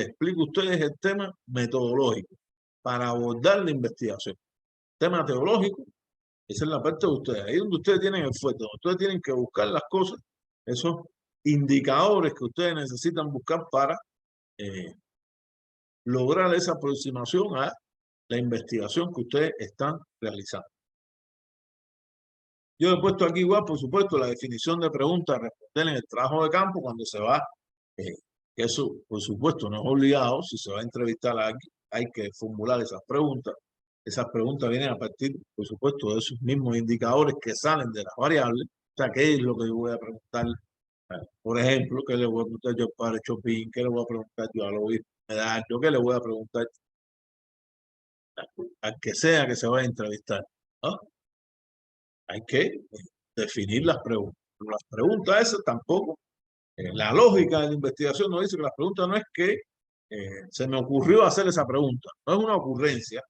explico a ustedes el tema metodológico para abordar la investigación. Tema teológico, esa es la parte de ustedes. Ahí donde ustedes tienen el fuerte, donde ustedes tienen que buscar las cosas, esos indicadores que ustedes necesitan buscar para lograr esa aproximación a la investigación que ustedes están realizando. Yo he puesto aquí igual, por supuesto, la definición de preguntas a responder en el trabajo de campo cuando se va, eso por supuesto no es obligado, si se va a entrevistar a alguien, hay que formular esas preguntas. Esas preguntas vienen a partir, por supuesto, de esos mismos indicadores que salen de las variables. O sea, ¿qué es lo que yo voy a preguntar? Por ejemplo, ¿qué le voy a preguntar yo al padre Chopin? ¿Qué le voy a preguntar yo al obispo Medardo? ¿Qué le voy a preguntar al que sea que se vaya a entrevistar? ¿No? Hay que definir las preguntas. Las preguntas esas tampoco, la lógica de la investigación nos dice que las preguntas no es que se me ocurrió hacer esa pregunta, no es una ocurrencia.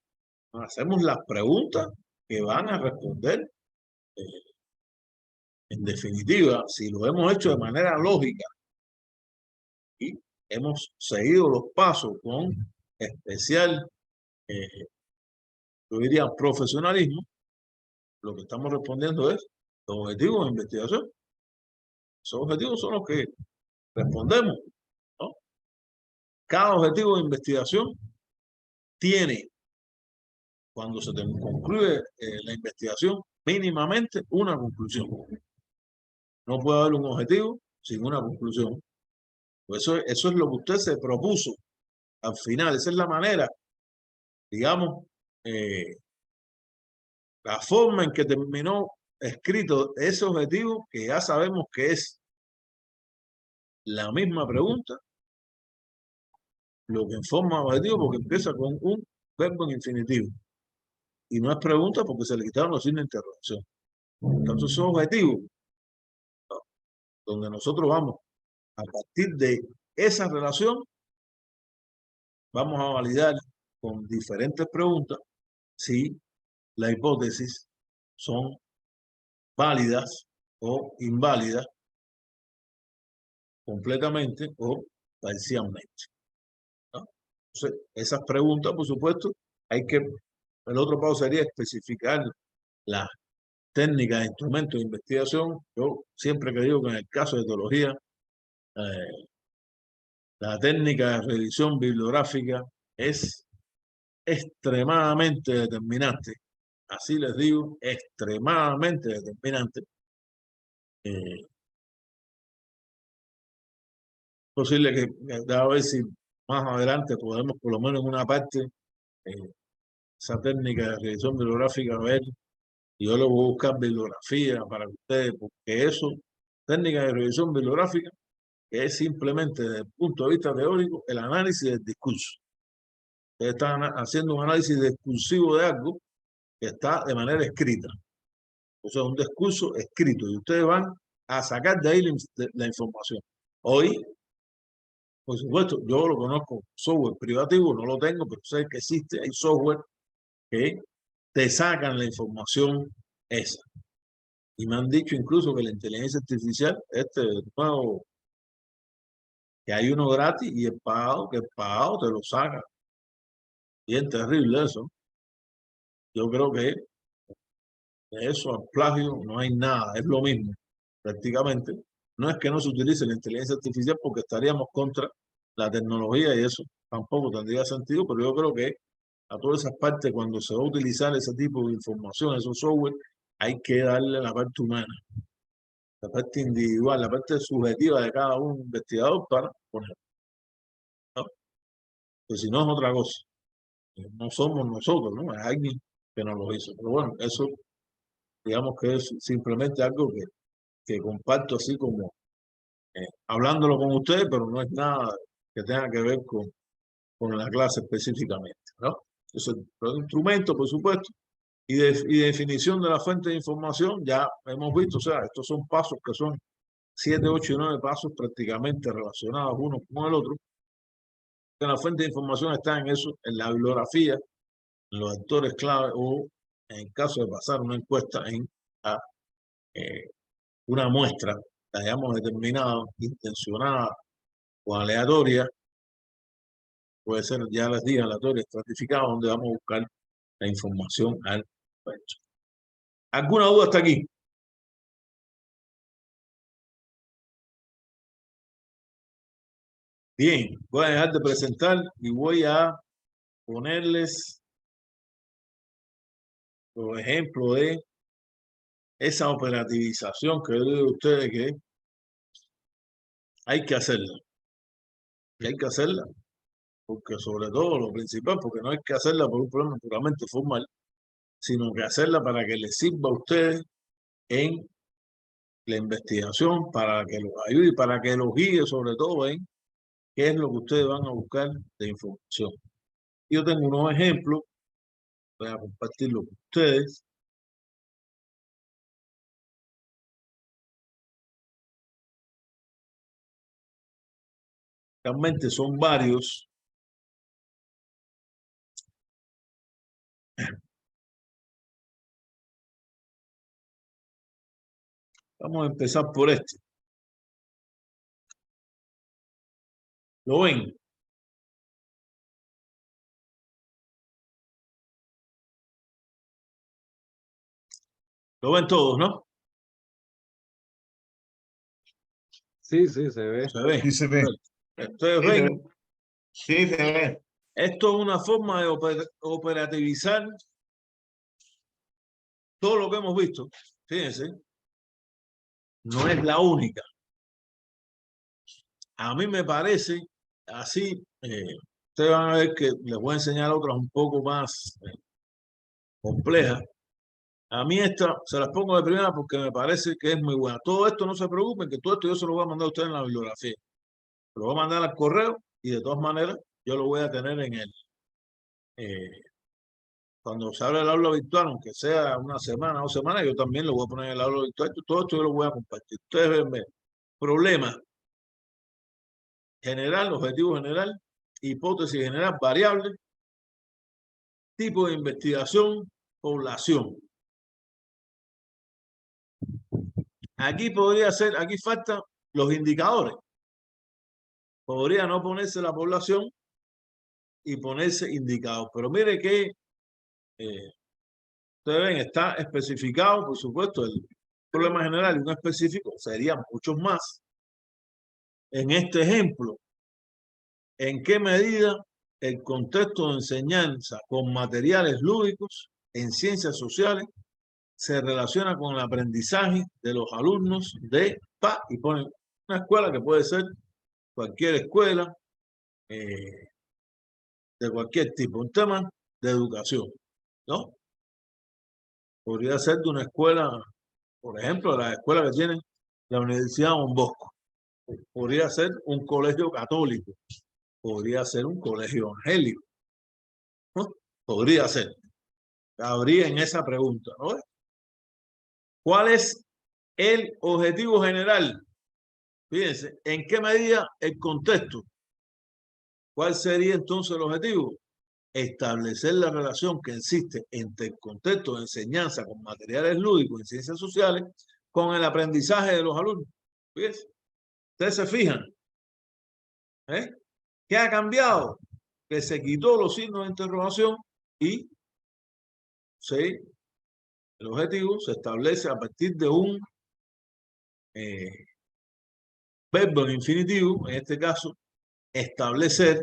Hacemos las preguntas que van a responder. En definitiva, si lo hemos hecho de manera lógica y hemos seguido los pasos con especial, yo diría, profesionalismo, lo que estamos respondiendo es los objetivos de investigación. Esos objetivos son los que respondemos, ¿no? Cada objetivo de investigación tiene, cuando se concluye la investigación, mínimamente una conclusión. No puede haber un objetivo sin una conclusión. Pues eso es lo que usted se propuso al final. Esa es la manera, digamos, la forma en que terminó escrito ese objetivo, que ya sabemos que es la misma pregunta, lo que en forma objetivo, porque empieza con un verbo en infinitivo. Y no es pregunta porque se le quitaron los signos de interrogación. Entonces, son objetivos, ¿no? Donde nosotros vamos, a partir de esa relación, vamos a validar con diferentes preguntas si las hipótesis son válidas o inválidas completamente o parcialmente, ¿no? Entonces, esas preguntas, por supuesto, el otro paso sería especificar las técnicas, instrumentos de investigación. Yo siempre que digo que en el caso de etología, la técnica de revisión bibliográfica es extremadamente determinante. Así les digo, extremadamente determinante. Posible que a ver si más adelante podemos, por lo menos en una parte, esa técnica de revisión bibliográfica, ver, y yo le voy a buscar bibliografía para que ustedes, porque eso, técnica de revisión bibliográfica, que es simplemente desde el punto de vista teórico, el análisis del discurso. Ustedes están haciendo un análisis discursivo de algo que está de manera escrita. O sea, un discurso escrito, y ustedes van a sacar de ahí la información. Hoy, por supuesto, yo lo conozco, software privativo, no lo tengo, pero sé que existe, hay software que te sacan la información esa. Y me han dicho incluso que la inteligencia artificial, este nuevo, que hay uno gratis y que el pagado te lo saca. Bien terrible eso. Yo creo que de eso al plagio no hay nada, es lo mismo, prácticamente. No es que no se utilice la inteligencia artificial porque estaríamos contra la tecnología y eso tampoco tendría sentido, pero yo creo que a todas esas partes, cuando se va a utilizar ese tipo de información, esos software, hay que darle la parte humana, la parte individual, la parte subjetiva de cada un investigador para poner, ¿no? Pues si no es otra cosa, no somos nosotros, ¿no? Es alguien que nos lo hizo. Pero bueno, eso digamos que es simplemente algo que comparto así como hablándolo con ustedes, pero no es nada que tenga que ver con la clase específicamente, ¿no? Entonces, los instrumentos, por supuesto, y definición de la fuente de información, ya hemos visto, o sea, estos son pasos que son 7, 8 y 9 pasos prácticamente relacionados uno con el otro. Que la fuente de información está en eso, en la bibliografía, en los actores clave o en el caso de pasar una encuesta en una muestra, la hayamos determinado, intencionada o aleatoria, puede ser, ya les dije, aleatoria, estratificada, donde vamos a buscar la información al respecto. ¿Alguna duda hasta aquí? Bien, voy a dejar de presentar y voy a ponerles los ejemplos de esa operativización que yo digo a ustedes que hay que hacerla. Que hay que hacerla, porque sobre todo lo principal, porque no hay que hacerla por un problema puramente formal, sino que hacerla para que les sirva a ustedes en la investigación, para que los ayude y para que los guíe sobre todo en qué es lo que ustedes van a buscar de información. Yo tengo unos ejemplos, voy a compartirlo con ustedes. Realmente son varios. Vamos a empezar por este. ¿Lo ven? Lo ven todos, ¿no? Sí, sí, se ve. Se ve. Sí se ve. Ustedes Sí se ven. ve. Sí se ve. Esto es una forma de operativizar todo lo que hemos visto. Fíjense, no es la única. A mí me parece así. Ustedes van a ver que les voy a enseñar otras un poco más complejas. A mí esta se las pongo de primera porque me parece que es muy buena. Todo esto no se preocupen, que todo esto yo se lo voy a mandar a ustedes en la bibliografía. Lo voy a mandar al correo y de todas maneras yo lo voy a tener en el cuando se abre el aula virtual, aunque sea una semana o 2 semanas, yo también lo voy a poner en el aula virtual. Todo esto yo lo voy a compartir. Ustedes ven, ven. Problema general, objetivo general, hipótesis general, variable, tipo de investigación, población. Aquí podría ser, aquí faltan los indicadores. Podría no ponerse la población y ponerse indicador. Pero mire que Ustedes ven, está especificado, por supuesto, el problema general y un específico serían muchos más. En este ejemplo, ¿en qué medida el contexto de enseñanza con materiales lúdicos en ciencias sociales se relaciona con el aprendizaje de los alumnos de PA? Y ponen una escuela que puede ser cualquier escuela de cualquier tipo, un tema de educación, ¿no? Podría ser de una escuela, por ejemplo, la escuela que tiene la Universidad Don Bosco. Podría ser un colegio católico, podría ser un colegio evangélico, ¿no? Podría ser. Cabría en esa pregunta, ¿no? ¿Cuál es el objetivo general? Fíjense, ¿en qué medida el contexto? ¿Cuál sería entonces el objetivo? Establecer la relación que existe entre el contexto de enseñanza con materiales lúdicos en ciencias sociales con el aprendizaje de los alumnos. Fíjense, ustedes se fijan, ¿eh? ¿Qué ha cambiado? Que se quitó los signos de interrogación y el objetivo se establece a partir de un verbo en infinitivo, en este caso, establecer,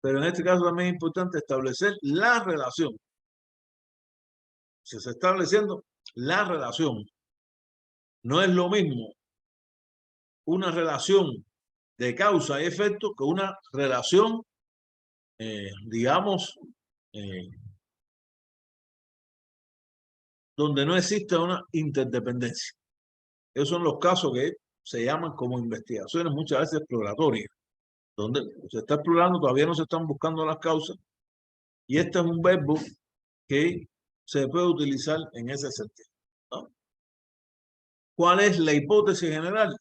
pero en este caso también es importante establecer la relación. Se está estableciendo la relación. No es lo mismo una relación de causa y efecto que una relación, digamos, donde no existe una interdependencia. Esos son los casos que se llaman como investigaciones muchas veces exploratorias, donde se está explorando, todavía no se están buscando las causas, y este es un verbo que se puede utilizar en ese sentido, ¿no? ¿Cuál es la hipótesis general?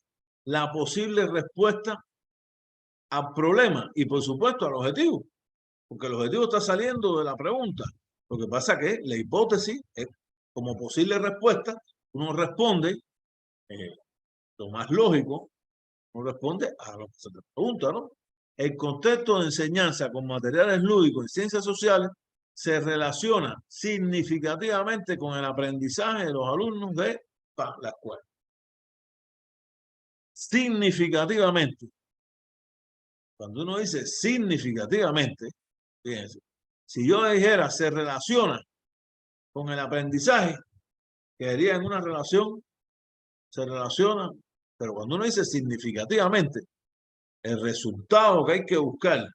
La posible respuesta al problema y, por supuesto, al objetivo, porque el objetivo está saliendo de la pregunta. Lo que pasa es que la hipótesis es como posible respuesta, uno responde, lo más lógico, uno responde a lo que se te pregunta, ¿no? El contexto de enseñanza con materiales lúdicos en ciencias sociales se relaciona significativamente con el aprendizaje de los alumnos de la escuela. Significativamente. Cuando uno dice significativamente, fíjense, si yo dijera se relaciona con el aprendizaje, quedaría en una relación, se relaciona, pero cuando uno dice significativamente, el resultado que hay que buscar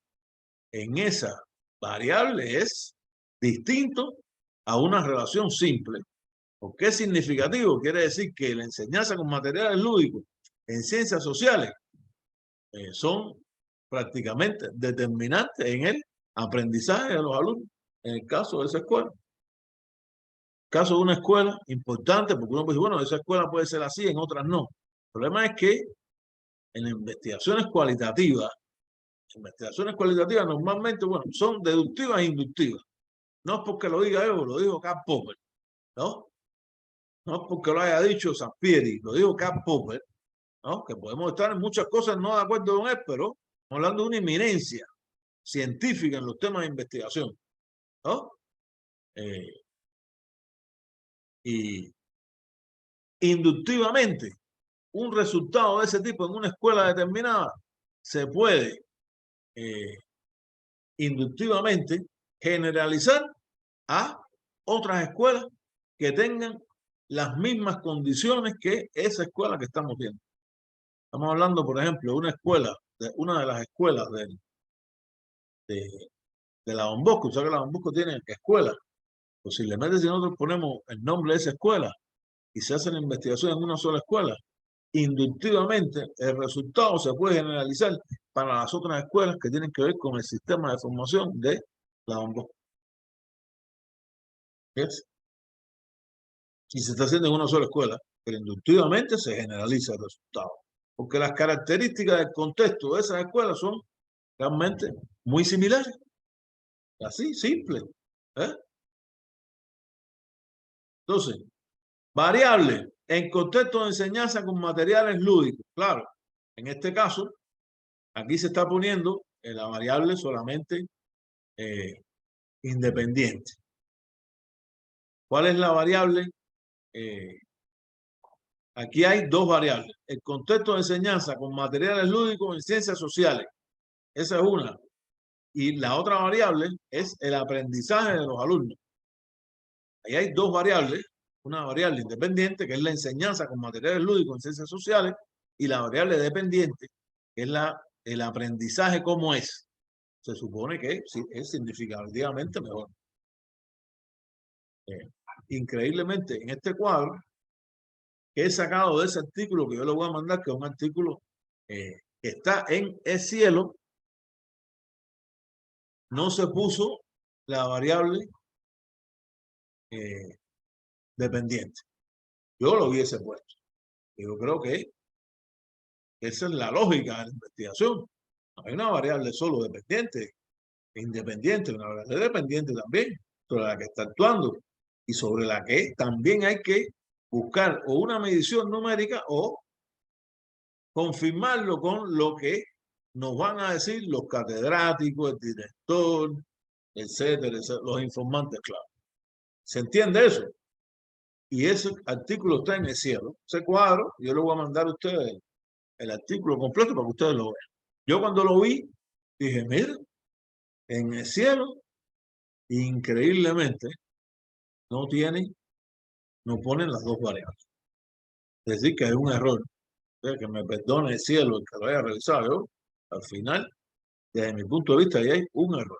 en esa variable es distinto a una relación simple. ¿Por qué es significativo? Quiere decir que la enseñanza con materiales lúdicos en ciencias sociales son prácticamente determinantes en el aprendizaje de los alumnos, en el caso de esa escuela. Caso de una escuela importante, porque uno puede decir, bueno, esa escuela puede ser así, en otras no. El problema es que en investigaciones cualitativas normalmente, bueno, son deductivas e inductivas. No es porque lo diga yo, lo dijo Karl Popper, ¿no? No es porque lo haya dicho Sampieri, lo dijo Karl Popper, ¿no? Que podemos estar en muchas cosas no de acuerdo con él, pero estamos hablando de una eminencia científica en los temas de investigación, ¿no? Y inductivamente, un resultado de ese tipo en una escuela determinada se puede inductivamente generalizar a otras escuelas que tengan las mismas condiciones que esa escuela que estamos viendo. Estamos hablando, por ejemplo, de una escuela, de una de las escuelas de la Don Bosco. O sea que la Don Bosco tiene escuela. Posiblemente si nosotros ponemos el nombre de esa escuela y se hace la investigación en una sola escuela, inductivamente el resultado se puede generalizar para las otras escuelas que tienen que ver con el sistema de formación de la Don Bosco. ¿Ves? Y se está haciendo en una sola escuela, pero inductivamente se generaliza el resultado. Porque las características del contexto de esas escuelas son realmente muy similares. Así, simple. Entonces, variable en contexto de enseñanza con materiales lúdicos. Claro, en este caso, aquí se está poniendo la variable solamente independiente. ¿Cuál es la variable? Aquí hay dos variables. El contexto de enseñanza con materiales lúdicos en ciencias sociales. Esa es una. Y la otra variable es el aprendizaje de los alumnos. Ahí hay dos variables. Una variable independiente, que es la enseñanza con materiales lúdicos en ciencias sociales, y la variable dependiente, que es el aprendizaje como es. Se supone que sí, es significativamente mejor. Increíblemente, en este cuadro, que he sacado de ese artículo que yo le voy a mandar, que es un artículo que está en El Cielo, no se puso la variable dependiente. Yo lo hubiese puesto. Yo creo que esa es la lógica de la investigación. No hay una variable solo dependiente, independiente, una variable dependiente también, sobre la que está actuando y sobre la que también hay que buscar o una medición numérica o confirmarlo con lo que nos van a decir los catedráticos, el director, etcétera, los informantes clave. ¿Se entiende eso? Y ese artículo está en El Cielo. Ese cuadro, yo le voy a mandar a ustedes el artículo completo para que ustedes lo vean. Yo cuando lo vi, dije, mira, en El Cielo, increíblemente, no ponen las dos variables. Es decir, que hay un error. O sea, que me perdone El Cielo el que lo haya revisado yo, al final, desde mi punto de vista, ahí hay un error.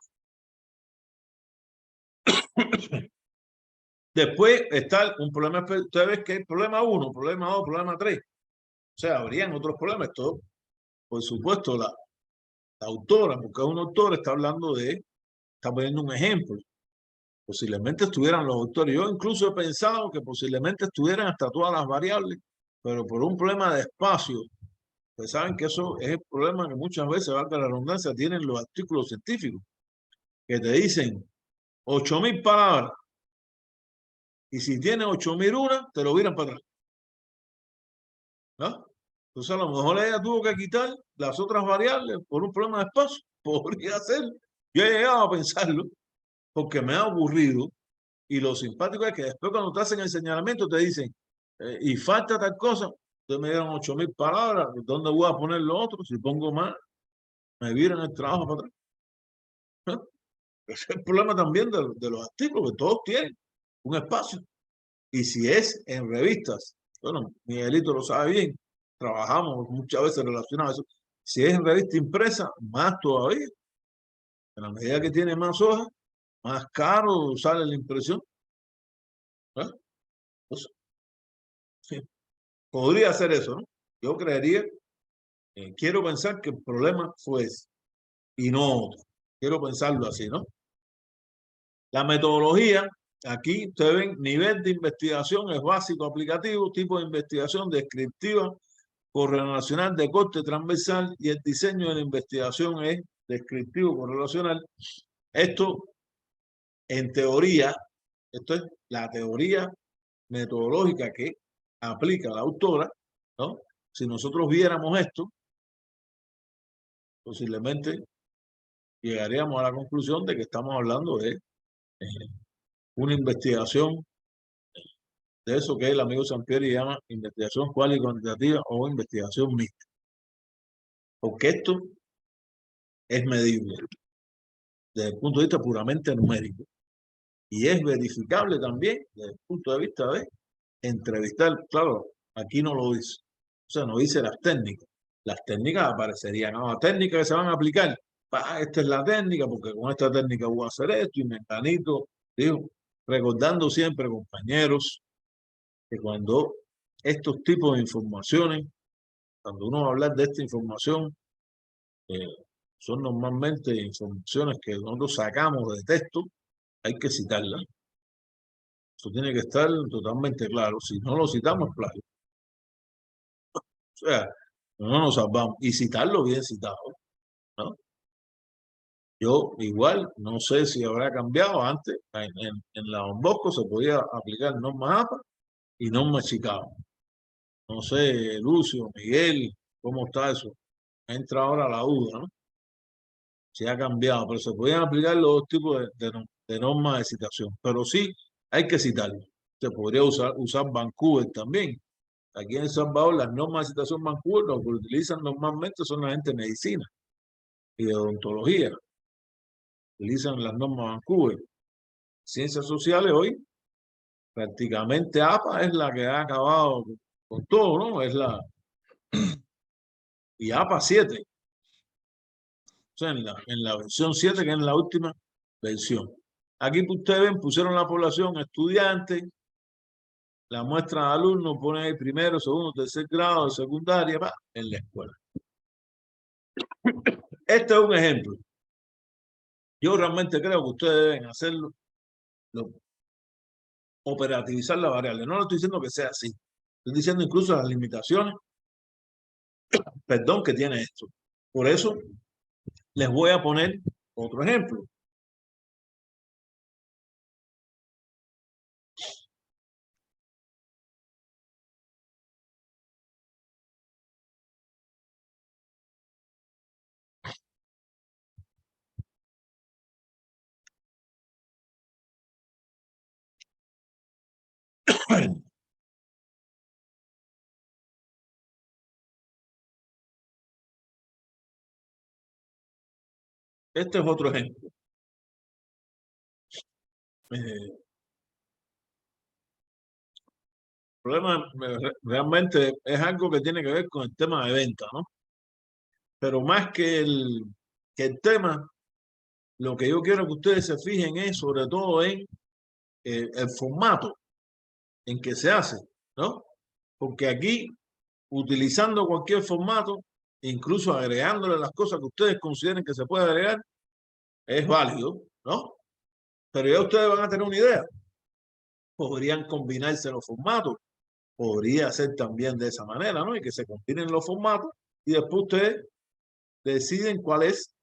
Después está un problema, ustedes ven que hay problema 1, problema 2, problema 3. O sea, habrían otros problemas. Esto, por supuesto, la autora, porque es una autora, está poniendo un ejemplo. Posiblemente estuvieran los autores. Yo incluso he pensado que posiblemente estuvieran hasta todas las variables, pero por un problema de espacio. Ustedes saben que eso es el problema que muchas veces, valga la redundancia, tienen los artículos científicos, que te dicen 8.000 palabras. Y si tienes 8.001, te lo viran para atrás. ¿No? Entonces a lo mejor ella tuvo que quitar las otras variables por un problema de espacio. Podría ser. Yo he llegado a pensarlo porque me ha ocurrido. Y lo simpático es que después cuando te hacen el señalamiento te dicen y falta tal cosa. Ustedes me dieron 8.000 palabras. ¿Dónde voy a poner lo otro? Si pongo más, me viran el trabajo para atrás. ¿No? Ese es el problema también de los artículos, que todos tienen un espacio. Y si es en revistas, bueno, Miguelito lo sabe bien, trabajamos muchas veces relacionado a eso. Si es en revista impresa, más todavía. En la medida que tiene más hojas, más caro sale la impresión. ¿Eh? Entonces, sí, podría ser eso, ¿no? Yo creería, quiero pensar que el problema fue ese y no otro. Quiero pensarlo así, ¿no? La metodología, aquí ustedes ven, nivel de investigación es básico aplicativo, tipo de investigación descriptiva, correlacional de corte transversal y el diseño de la investigación es descriptivo correlacional. Esto, en teoría, esto es la teoría metodológica que aplica la autora, ¿no? Si nosotros viéramos esto, posiblemente llegaríamos a la conclusión de que estamos hablando de una investigación de eso que el amigo Sampieri llama investigación cual y cuantitativa o investigación mixta. Porque esto es medible desde el punto de vista puramente numérico y es verificable también desde el punto de vista de entrevistar. Claro, aquí no lo dice. O sea, no dice las técnicas. Las técnicas aparecerían. No, las técnicas que se van a aplicar. Esta es la técnica, porque con esta técnica voy a hacer esto y menganito. Digo, recordando siempre, compañeros, que cuando estos tipos de informaciones, cuando uno va a hablar de esta información, son normalmente informaciones que nosotros sacamos de texto, hay que citarlas. Eso tiene que estar totalmente claro. Si no lo citamos, es plagio. O sea, no nos salvamos. Y citarlo bien citado, ¿no? Yo igual, no sé si habrá cambiado. Antes, en la Don Bosco se podía aplicar norma APA y norma Chicago. No sé, Lucio, Miguel, ¿cómo está eso? Entra ahora la duda, ¿no? Se ha cambiado, pero se podían aplicar los dos tipos de normas de citación. Pero sí, hay que citarlo. Se podría usar Vancouver también. Aquí en El Salvador las normas de citación Vancouver lo que utilizan normalmente son la gente de medicina y de odontología. Utilizan las normas Vancouver. Ciencias sociales hoy, prácticamente APA es la que ha acabado con todo, ¿no? Es la... Y APA 7. O sea, en la versión 7, que es la última versión. Aquí ustedes ven, pusieron la población estudiantes, la muestra de alumnos, ponen ahí primero, segundo, tercer grado de secundaria, en la escuela. Este es un ejemplo. Yo realmente creo que ustedes deben hacerlo, operativizar la variable. No lo estoy diciendo que sea así. Estoy diciendo incluso las limitaciones, perdón, que tiene esto. Por eso les voy a poner otro ejemplo. Este es otro ejemplo. El problema realmente es algo que tiene que ver con el tema de venta, ¿no? Pero más que el tema, lo que yo quiero que ustedes se fijen es sobre todo en el formato en que se hace, ¿no? Porque aquí, utilizando cualquier formato, incluso agregándole las cosas que ustedes consideren que se puede agregar, es válido, ¿no? Pero ya ustedes van a tener una idea. Podrían combinarse los formatos. Podría ser también de esa manera, ¿no? Y que se combinen los formatos y después ustedes deciden cuál es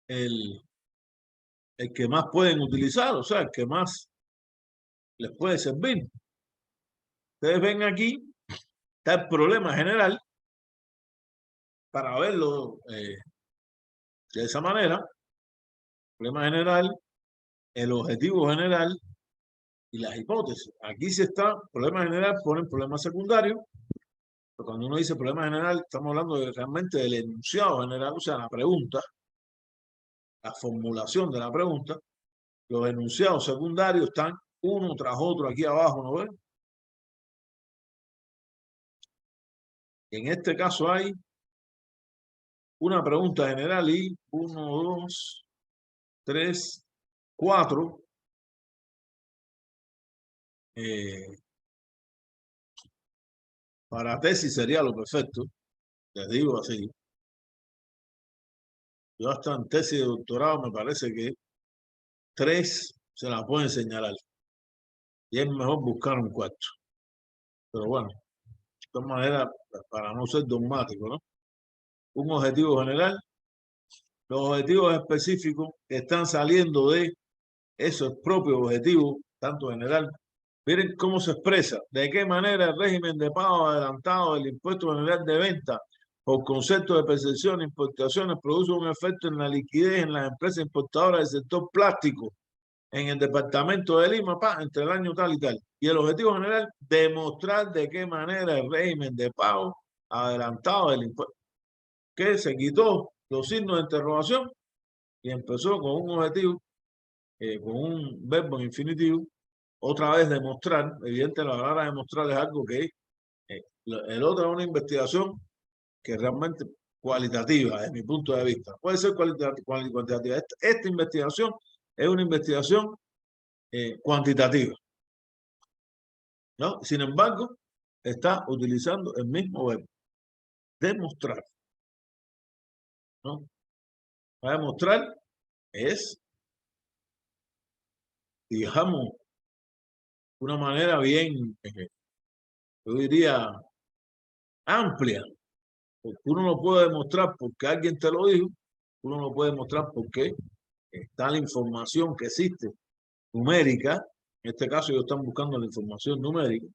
el que más pueden utilizar, o sea, el que más les puede servir. Ustedes ven aquí, está el problema general, para verlo de esa manera, problema general, el objetivo general y las hipótesis. Aquí sí está, problema general, ponen problema secundario, pero cuando uno dice problema general, estamos hablando realmente del enunciado general, o sea, la pregunta, la formulación de la pregunta. Los enunciados secundarios están uno tras otro aquí abajo, ¿no ven? En este caso hay una pregunta general y 1, 2, 3, 4. Para tesis sería lo perfecto, les digo así. Yo hasta en tesis de doctorado me parece que 3 se la pueden señalar. Y es mejor buscar un cuarto. Pero bueno, de todas maneras, para no ser dogmático, ¿no? Un objetivo general. Los objetivos específicos que están saliendo de esos propios objetivos, tanto general. Miren cómo se expresa, de qué manera el régimen de pago adelantado del impuesto general de venta por concepto de percepción e importaciones produce un efecto en la liquidez en las empresas importadoras del sector plástico en el departamento de Lima, entre el año tal y tal. Y el objetivo general, demostrar de qué manera el régimen de pago adelantado del impuesto, que se quitó los signos de interrogación y empezó con un objetivo, con un verbo infinitivo, otra vez demostrar. Evidente, la palabra demostrar es algo que el otro es una investigación que realmente cualitativa, desde mi punto de vista. Puede ser cuantitativa. Esta investigación es una investigación cuantitativa, ¿no? Sin embargo, está utilizando el mismo verbo, demostrar, ¿no? Para demostrar es, digamos, una manera bien, yo diría, amplia, porque uno lo puede demostrar porque alguien te lo dijo, uno lo puede demostrar porque está la información que existe, numérica. En este caso ellos están buscando la información numérica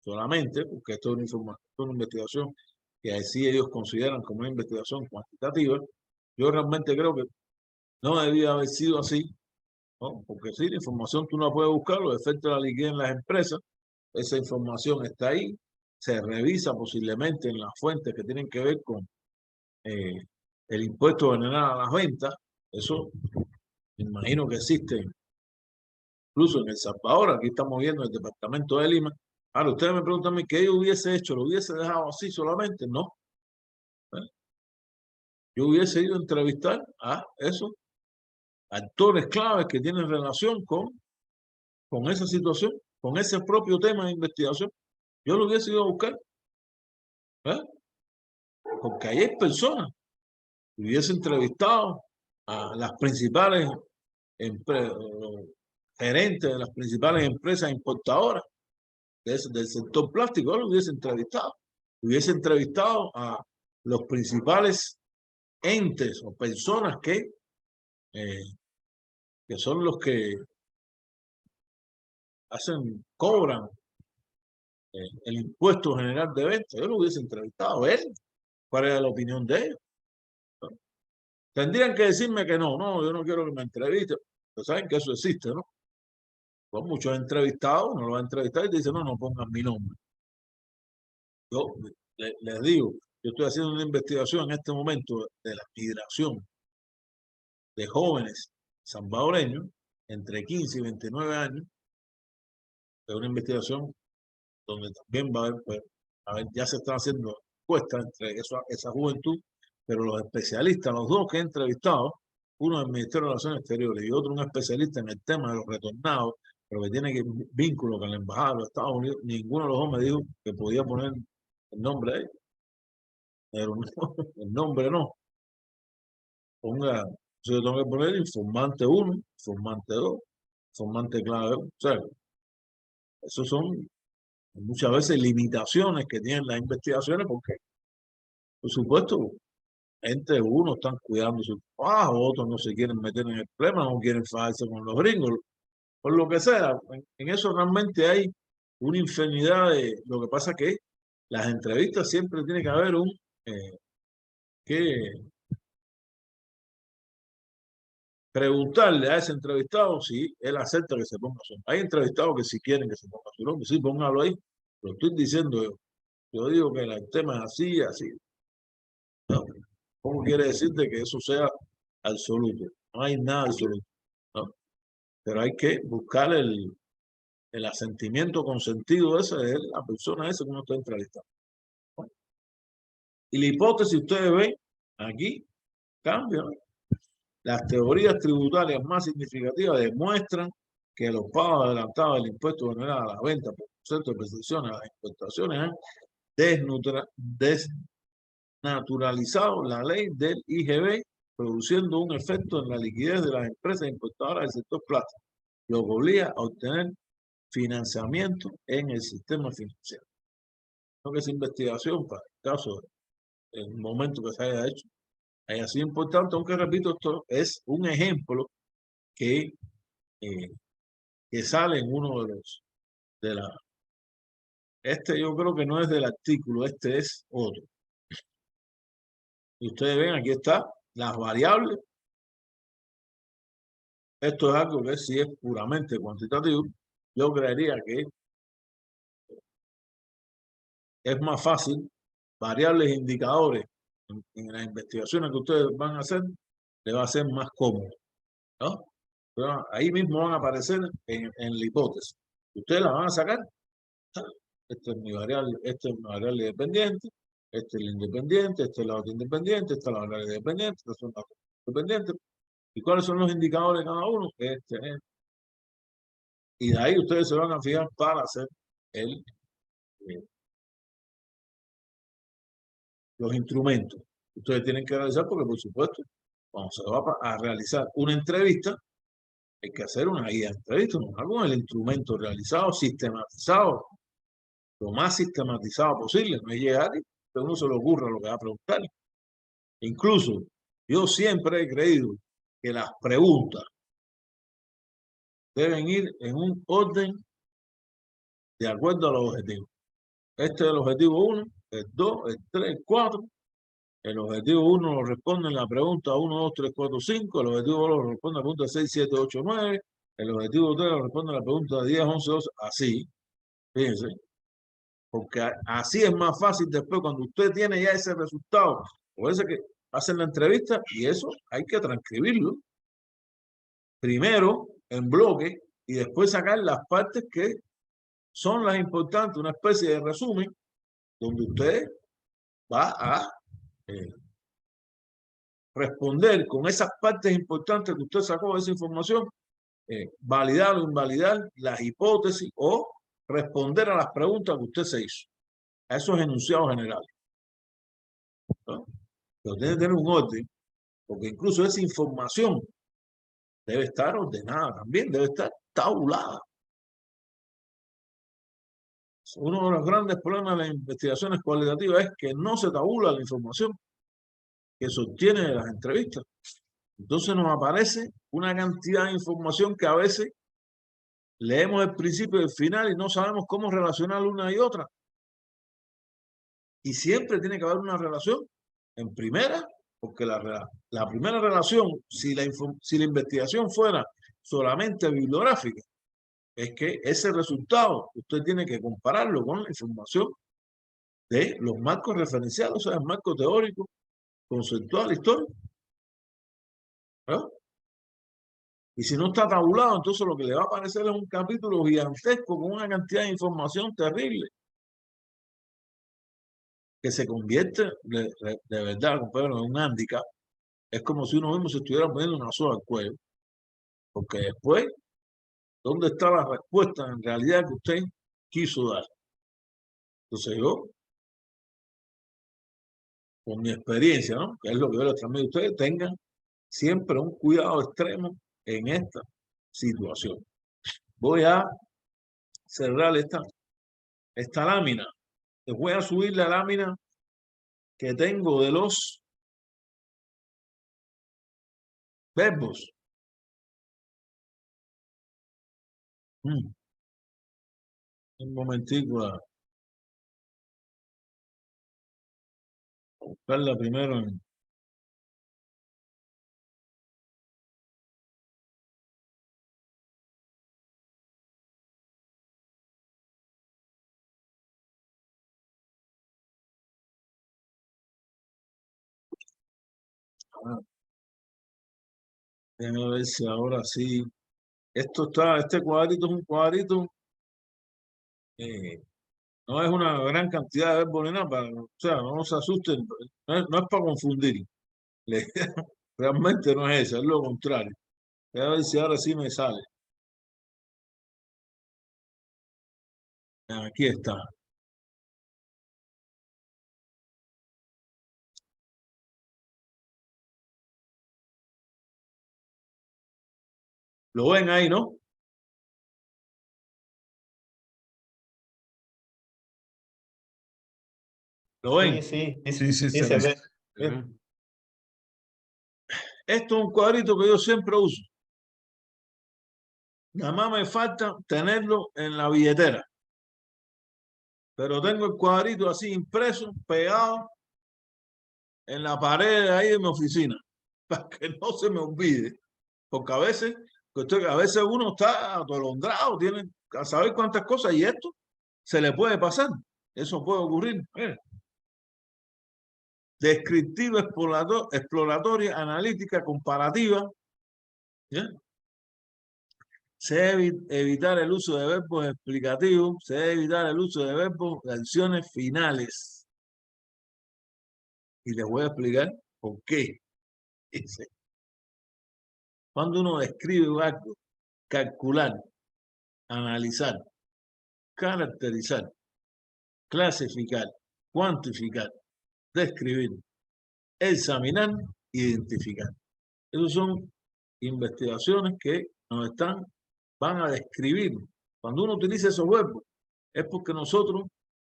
solamente, porque esto es una información, una investigación que así ellos consideran como una investigación cuantitativa. Yo realmente creo que no debía haber sido así, ¿no? Porque sí, la información tú no puedes buscar, los efectos de la liquidez en las empresas, esa información está ahí, se revisa posiblemente en las fuentes que tienen que ver con el impuesto general a las ventas. Eso me imagino que existe incluso en El Salvador. Aquí estamos viendo el departamento de Lima. Ahora, ustedes me preguntan a mí qué yo hubiese hecho, ¿lo hubiese dejado así solamente? No. Yo hubiese ido a entrevistar a esos actores claves que tienen relación con esa situación, con ese propio tema de investigación. Yo lo hubiese ido a buscar. Porque ahí hay personas. Hubiese entrevistado a las principales gerentes de las principales empresas importadoras del sector plástico. Yo lo hubiese entrevistado. Hubiese entrevistado a los principales entes o personas que son los que cobran el impuesto general de venta. Yo lo hubiese entrevistado a ver cuál era la opinión de ellos. Tendrían que decirme que no, yo no quiero que me entrevisten. Pero saben que eso existe, ¿no? Pues muchos entrevistados, uno lo va a entrevistar y te dice, no pongan mi nombre. Yo les digo, yo estoy haciendo una investigación en este momento de la migración de jóvenes salvadoreños entre 15 y 29 años. Es una investigación donde también va a haber, pues, ya se están haciendo encuestas entre esa juventud, pero los especialistas, los dos que he entrevistado, uno del Ministerio de Relaciones Exteriores y otro un especialista en el tema de los retornados, pero que tiene vínculo con la Embajada de los Estados Unidos, ninguno de los dos me dijo que podía poner el nombre de ellos. Pero no, el nombre no. Ponga, yo tengo que poner informante 1, informante 2, informante clave. O sea, esos son muchas veces limitaciones que tienen las investigaciones porque, por supuesto, gente, unos están cuidando su trabajo, otros no se quieren meter en el problema, no quieren fajarse con los gringos, por lo que sea. En eso realmente hay una infinidad de... Lo que pasa es que las entrevistas siempre tiene que haber que preguntarle a ese entrevistado si él acepta que se ponga su nombre. Hay entrevistados que si quieren que se ponga su nombre, sí, póngalo ahí. Lo estoy diciendo yo. Yo digo que el tema es así, así. No. ¿Cómo quiere decirte que eso sea absoluto? No hay nada absoluto, ¿no? Pero hay que buscar el asentimiento consentido ese de la persona esa que uno está entrevistando. Y la hipótesis, ustedes ven, aquí cambia, ¿no? Las teorías tributarias más significativas demuestran que los pagos adelantados del impuesto general a la venta por concepto de percepción a las exportaciones han desnaturalizado la ley del IGB, produciendo un efecto en la liquidez de las empresas importadoras del sector plástico, lo que obliga a obtener financiamiento en el sistema financiero. Creo que esa investigación, para el caso, en el momento que se haya hecho, haya sido importante, aunque repito, esto es un ejemplo que sale en uno de la... Este yo creo que no es del artículo, este es otro. Y ustedes ven, aquí está las variables. Esto es algo que si es puramente cuantitativo, yo creería que es más fácil, variables e indicadores en las investigaciones que ustedes van a hacer, le va a ser más cómodo, ¿no? Pero ahí mismo van a aparecer en la hipótesis. Ustedes la van a sacar. Este es mi variable, este es mi variable dependiente, este es el independiente, este es la otra independiente, esta es la variable dependiente, esta son las dependientes. ¿Y cuáles son los indicadores de cada uno? Y de ahí ustedes se van a fijar para hacer los instrumentos. Ustedes tienen que realizar porque, por supuesto, cuando se va a realizar una entrevista, hay que hacer una guía de entrevista, con el instrumento realizado, sistematizado, lo más sistematizado posible. No es llegar y que uno se le ocurra lo que va a preguntar. Incluso, yo siempre he creído que las preguntas deben ir en un orden de acuerdo a los objetivos. Este es el objetivo 1, el 2, el 3, el 4. El objetivo 1 lo responde en la pregunta 1, 2, 3, 4, 5. El objetivo 2 lo responde en la pregunta 6, 7, 8, 9. El objetivo de ustedes responde a la pregunta 10, 11, 12, así, fíjense, porque así es más fácil después cuando usted tiene ya ese resultado, o ese que hacen la entrevista, y eso hay que transcribirlo, primero en bloque, y después sacar las partes que son las importantes, una especie de resumen, donde usted va a responder con esas partes importantes que usted sacó de esa información, validar o invalidar las hipótesis o responder a las preguntas que usted se hizo, a esos enunciados generales, ¿no? Pero tiene que tener un orden, porque incluso esa información debe estar ordenada también, debe estar tabulada. Uno de los grandes problemas de las investigaciones cualitativas es que no se tabula la información que se obtiene de las entrevistas. Entonces nos aparece una cantidad de información que a veces leemos el principio y el final y no sabemos cómo relacionar una y otra. Y siempre tiene que haber una relación en primera, porque la primera relación, si la investigación fuera solamente bibliográfica, es que ese resultado usted tiene que compararlo con la información de los marcos referenciales, o sea, el marco teórico, conceptual, histórico, ¿verdad? Y si no está tabulado, entonces lo que le va a aparecer es un capítulo gigantesco con una cantidad de información terrible que se convierte de verdad, compañero, en un hándicap. Es como si uno mismo se estuviera poniendo una soga al cuello, porque después, ¿dónde está la respuesta en realidad que usted quiso dar? Entonces yo, con mi experiencia, ¿no?, que es lo que yo les transmito a ustedes, tengan siempre un cuidado extremo en esta situación. Voy a cerrar esta lámina. Les voy a subir la lámina que tengo de los verbos. Un momentico a buscarla primero en... Déjame ver si ahora sí. Este cuadrito es un cuadrito, no es una gran cantidad de verbos ni nada, o sea, no se asusten, no es para confundir. La idea realmente no es esa, es lo contrario. Voy a ver si ahora sí me sale. Aquí está. ¿Lo ven ahí, no? ¿Lo ven? Sí, se ve. Esto es un cuadrito que yo siempre uso. Nada más me falta tenerlo en la billetera. Pero tengo el cuadrito así impreso, pegado en la pared ahí de mi oficina, para que no se me olvide. Porque a veces uno está atolondrado, tiene a saber cuántas cosas, y esto se le puede pasar. Eso puede ocurrir. Descriptiva, exploratoria, analítica, comparativa. ¿Ya? Se debe evitar el uso de verbos explicativos, se debe evitar el uso de verbos de acciones finales. Y les voy a explicar por qué. Cuando uno describe algo, calcular, analizar, caracterizar, clasificar, cuantificar, describir, examinar, identificar. Esas son investigaciones que van a describir. Cuando uno utiliza esos verbos, es porque nosotros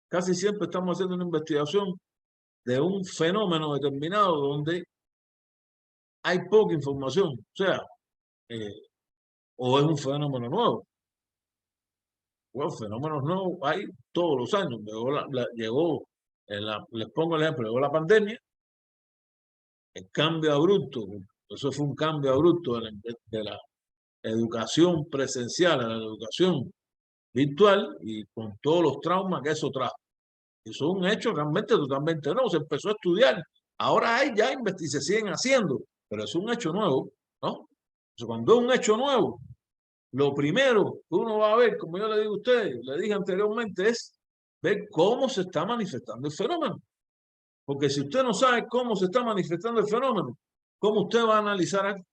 casi siempre estamos haciendo una investigación de un fenómeno determinado donde hay poca información. O sea, o es un fenómeno nuevo. Bueno, fenómenos nuevos hay todos los años. Les pongo el ejemplo, llegó la pandemia, el cambio abrupto, eso fue un cambio abrupto de la educación presencial a la educación virtual y con todos los traumas que eso trajo. Eso es un hecho realmente totalmente nuevo. Se empezó a estudiar. Ahora hay ya y se siguen haciendo, pero es un hecho nuevo, ¿no? Entonces, cuando es un hecho nuevo, lo primero que uno va a ver, como yo le digo a ustedes, le dije anteriormente, es ver cómo se está manifestando el fenómeno. Porque si usted no sabe cómo se está manifestando el fenómeno, ¿cómo usted va a analizar algo?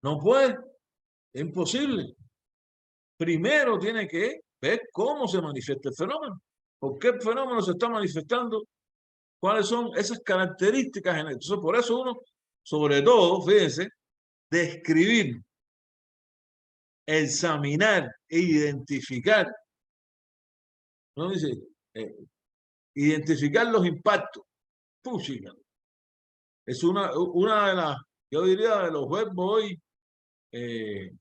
No puede, es imposible. Primero tiene que ver cómo se manifiesta el fenómeno. ¿Por qué el fenómeno se está manifestando? ¿Cuáles son esas características? Entonces, por eso uno, sobre todo, fíjense, describir, examinar e identificar, ¿no? Dice, identificar los impactos. Puchica. Es una de las, yo diría, de los verbos hoy en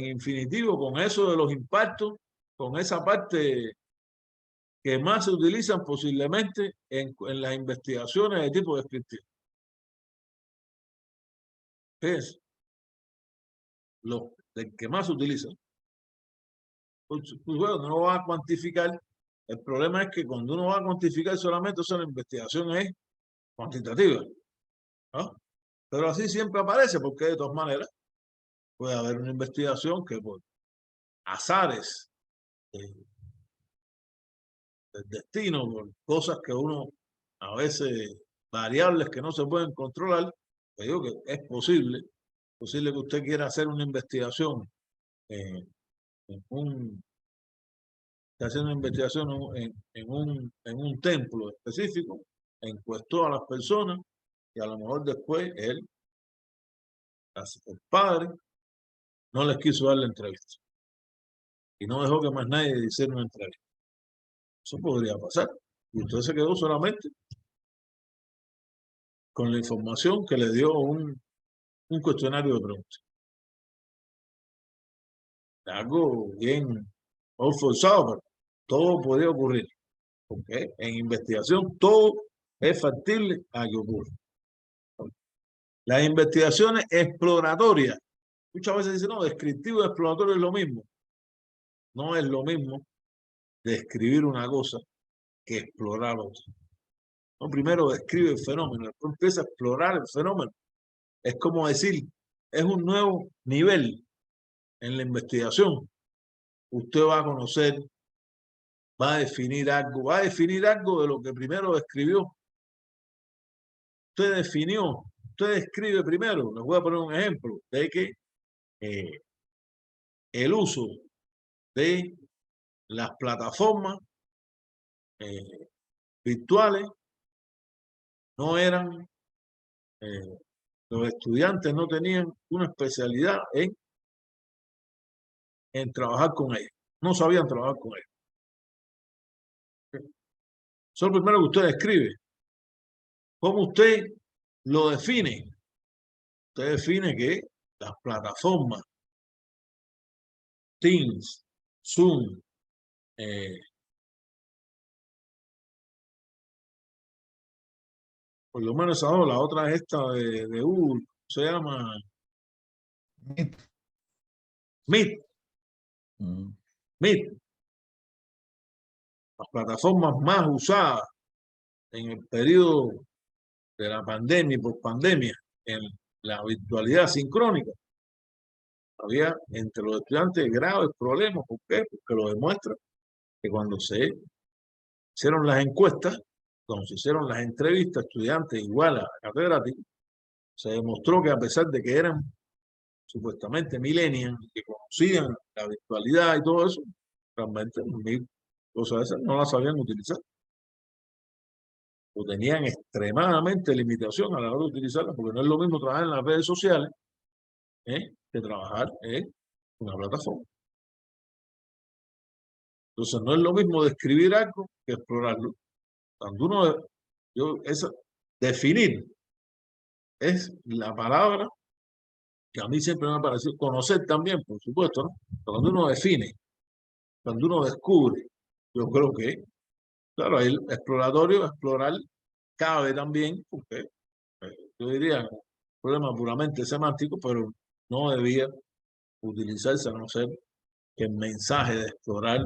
infinitivo, con eso de los impactos, con esa parte que más se utilizan posiblemente en las investigaciones de tipo descriptivo. Es lo que más se utiliza. Pues bueno, no lo va a cuantificar. El problema es que cuando uno va a cuantificar solamente, la investigación es cuantitativa, ¿no? Pero así siempre aparece, porque de todas maneras puede haber una investigación que por azares del destino, por cosas que uno a veces, variables que no se pueden controlar, pues digo que es posible que usted quiera hacer una investigación en hacer una investigación en un templo específico, encuestó a las personas y a lo mejor después el padre no les quiso dar la entrevista y no dejó que más nadie hiciera una entrevista. Eso podría pasar. Y usted se quedó solamente con la información que le dio un cuestionario de preguntas. Algo bien forzado, pero todo podría ocurrir. Porque en investigación todo es factible a que ocurra. Las investigaciones exploratorias, muchas veces dicen, no, descriptivo y exploratorio es lo mismo. No es lo mismo describir una cosa que explorar otra. No, primero describe el fenómeno, después empieza a explorar el fenómeno. Es como decir, es un nuevo nivel en la investigación. Usted va a conocer, va a definir algo de lo que primero describió. Usted definió, usted describe primero, les voy a poner un ejemplo, de que el uso de las plataformas virtuales no eran, los estudiantes no tenían una especialidad en trabajar con ellas, no sabían trabajar con ellas. Eso es lo primero que usted describe. ¿Cómo usted lo define? Usted define que las plataformas Teams, Zoom, por lo menos esa dos, la otra es esta de Google, se llama Meet. Meet. Las plataformas más usadas en el periodo de la pandemia y post-pandemia en la virtualidad sincrónica. Había entre los estudiantes graves problemas. ¿Por qué? Porque lo demuestra que cuando se hicieron las encuestas, cuando se hicieron las entrevistas a estudiantes igual a catedráticos, se demostró que a pesar de que eran supuestamente millennials, que conocían la virtualidad y todo eso, realmente cosas esas no las sabían utilizar. O tenían extremadamente limitación a la hora de utilizarlas, porque no es lo mismo trabajar en las redes sociales que trabajar en una plataforma. Entonces no es lo mismo describir algo que explorarlo. Cuando uno, definir es la palabra que a mí siempre me ha parecido, conocer también, por supuesto, ¿no? Cuando uno define, cuando uno descubre, yo creo que, claro, el exploratorio, explorar cabe también, porque yo diría, un problema puramente semántico, pero no debía utilizarse a no ser que el mensaje de explorar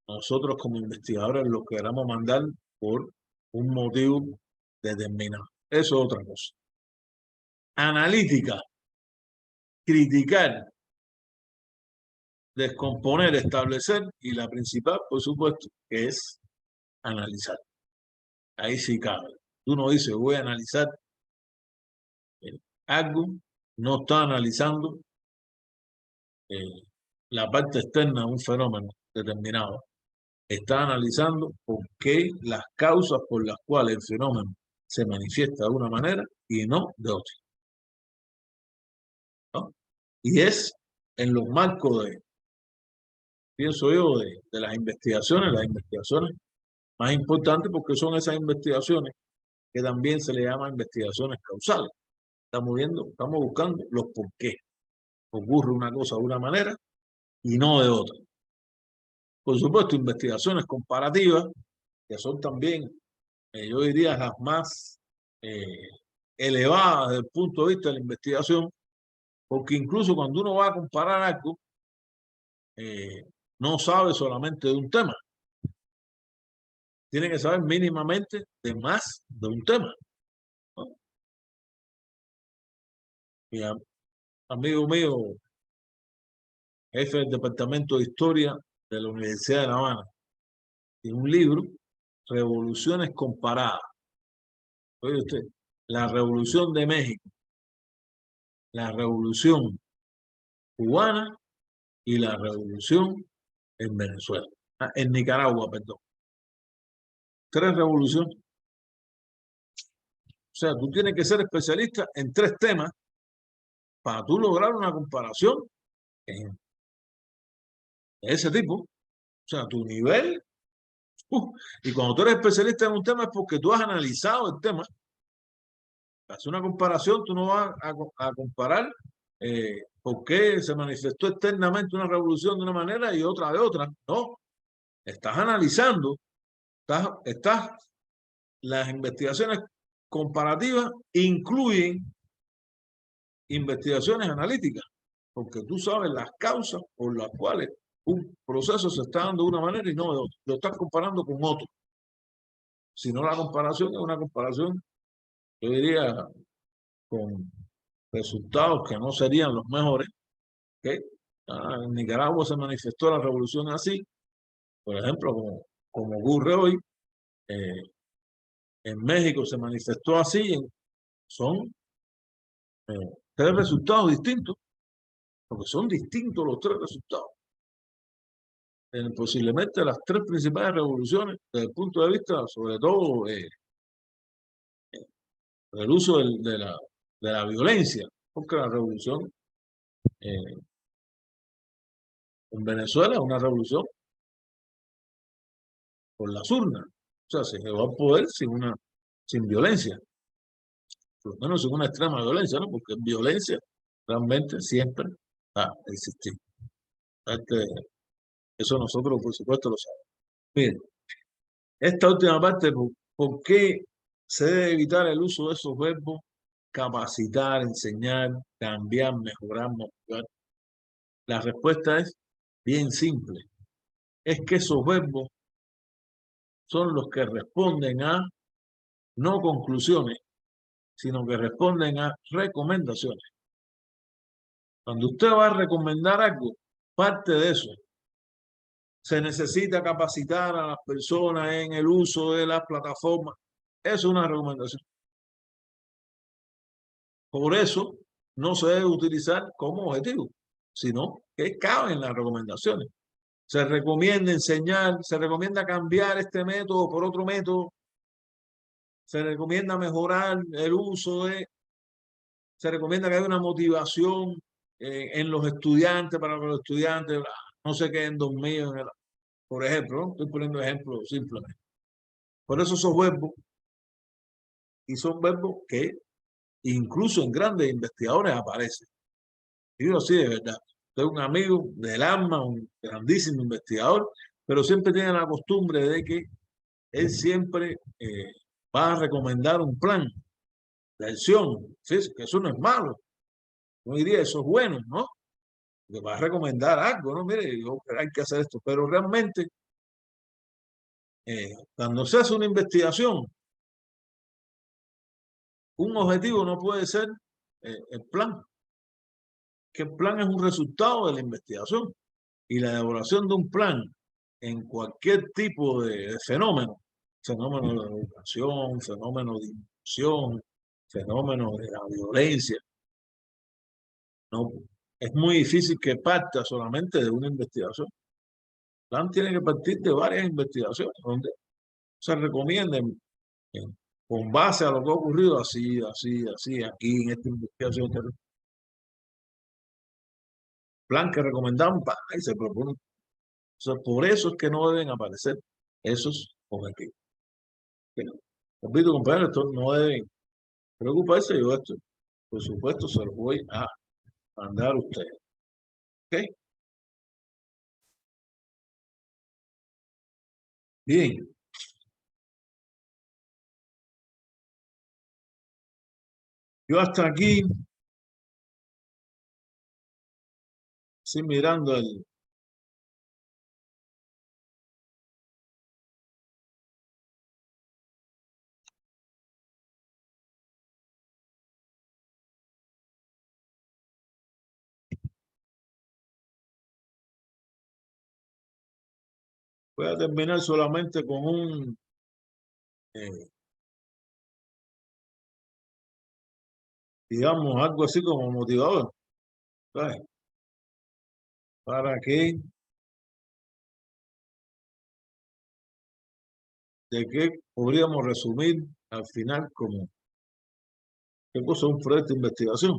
nosotros como investigadores lo queramos mandar por un motivo determinado. Eso es otra cosa. Analítica, criticar, descomponer, establecer, y la principal, por supuesto, que es analizar. Ahí sí cabe. Tú no dices, voy a analizar algo, no está analizando la parte externa de un fenómeno determinado. Está analizando por qué las causas por las cuales el fenómeno se manifiesta de una manera y no de otra, ¿no? Y es en los marcos de, pienso yo, de las investigaciones más importantes, porque son esas investigaciones que también se le llaman investigaciones causales. Estamos buscando los por qué ocurre una cosa de una manera y no de otra. Por supuesto, investigaciones comparativas, que son también, yo diría, las más elevadas desde el punto de vista de la investigación, porque incluso cuando uno va a comparar algo, no sabe solamente de un tema. Tiene que saber mínimamente de más de un tema, ¿no? Mi amigo mío, jefe del Departamento de Historia de la Universidad de La Habana, tiene un libro, Revoluciones Comparadas. Oye usted, la Revolución de México, la Revolución Cubana y la Revolución en Venezuela. En Nicaragua, perdón. 3 revoluciones. O sea, tú tienes que ser especialista en 3 temas para tú lograr una comparación de ese tipo. O sea, tu nivel. Y cuando tú eres especialista en un tema es porque tú has analizado el tema. Para hacer una comparación, tú no vas a comparar por qué se manifestó externamente una revolución de una manera y otra de otra. No, estás analizando, las investigaciones comparativas incluyen investigaciones analíticas, porque tú sabes las causas por las cuales un proceso se está dando de una manera y no de otra. Lo estás comparando con otro. Si no, la comparación es una comparación, yo diría, con resultados que no serían los mejores. ¿Okay? En Nicaragua se manifestó la revolución así, por ejemplo, como ocurre hoy. En México se manifestó así. Son 3 resultados distintos, porque son distintos los 3 resultados. Posiblemente las 3 principales revoluciones, desde el punto de vista, sobre todo, del uso de la violencia, porque la revolución en Venezuela es una revolución por las urnas. O sea, se llegó al poder sin violencia, por lo menos sin una extrema violencia, ¿no? Porque violencia realmente siempre ha existido. Eso nosotros, por supuesto, lo sabemos. Miren, esta última parte, ¿por qué se debe evitar el uso de esos verbos? Capacitar, enseñar, cambiar, mejorar, motivar. La respuesta es bien simple. Es que esos verbos son los que responden a no conclusiones, sino que responden a recomendaciones. Cuando usted va a recomendar algo, parte de eso, se necesita capacitar a las personas en el uso de las plataformas. Eso es una recomendación. Por eso no se debe utilizar como objetivo, sino que caben las recomendaciones. Se recomienda enseñar, se recomienda cambiar este método por otro método, se recomienda mejorar el uso se recomienda que haya una motivación en los estudiantes para que los estudiantes no se queden dormidos. Por ejemplo, ¿no? Estoy poniendo ejemplos simplemente. Por eso esos verbos, y son verbos que incluso en grandes investigadores aparecen. Digo así de verdad. Tengo un amigo del alma, un grandísimo investigador, pero siempre tiene la costumbre de que él siempre va a recomendar un plan de acción. ¿Sí? Que eso no es malo. No diría eso es bueno, ¿no? que va a recomendar algo, ¿no? Mire, hay que hacer esto, pero realmente cuando se hace una investigación, un objetivo no puede ser el plan, que el plan es un resultado de la investigación y la elaboración de un plan en cualquier tipo de fenómeno, fenómeno de la educación, fenómeno de inmigración, fenómeno de la violencia, no, es muy difícil que parta solamente de una investigación. El plan tiene que partir de varias investigaciones donde se recomienden con base a lo que ha ocurrido así, aquí en esta investigación. Plan que recomendamos y se propone. O sea, por eso es que no deben aparecer esos objetivos. Repito, compañeros, esto no deben preocuparse. Yo esto, por supuesto, se los voy a mandar a ustedes. ¿Ok? Bien. Yo hasta aquí, sí, mirando el... Voy a terminar solamente con un... digamos, algo así como motivador, ¿sabes? Para que, de qué podríamos resumir al final como, ¿qué cosa es un proyecto de investigación?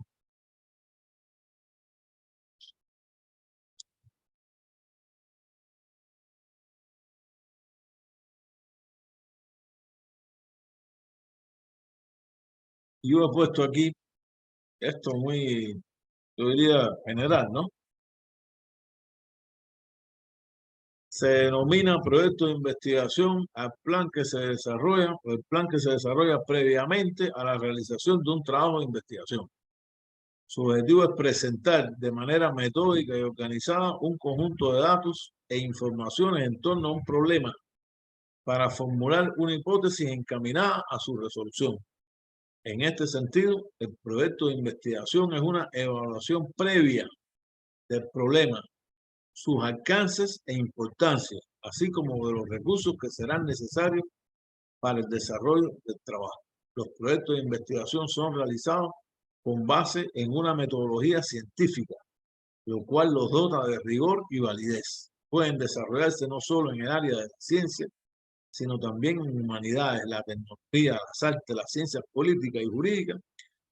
Yo he puesto aquí, esto muy, yo diría general, ¿no? Se denomina proyecto de investigación al plan que se desarrolla, o el plan que se desarrolla previamente a la realización de un trabajo de investigación. Su objetivo es presentar de manera metódica y organizada un conjunto de datos e informaciones en torno a un problema para formular una hipótesis encaminada a su resolución. En este sentido, el proyecto de investigación es una evaluación previa del problema, sus alcances e importancia, así como de los recursos que serán necesarios para el desarrollo del trabajo. Los proyectos de investigación son realizados con base en una metodología científica, lo cual los dota de rigor y validez. Pueden desarrollarse no solo en el área de la ciencia, sino también en humanidades, la tecnología, las artes, las ciencias políticas y jurídicas,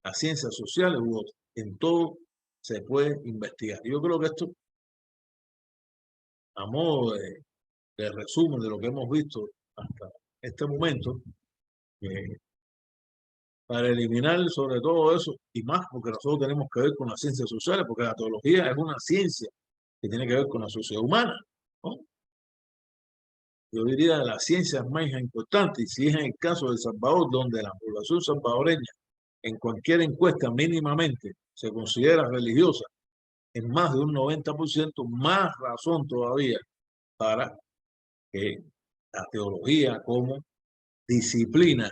las ciencias sociales u otras. En todo se puede investigar. Yo creo que esto, a modo de resumen de lo que hemos visto hasta este momento, para eliminar sobre todo eso y más, porque nosotros tenemos que ver con las ciencias sociales, porque la teología es una ciencia que tiene que ver con la sociedad humana, ¿no? Yo diría de las ciencias más importantes, y si es en el caso de El Salvador, donde la población salvadoreña en cualquier encuesta mínimamente se considera religiosa en más de un 90%, más razón todavía para que la teología como disciplina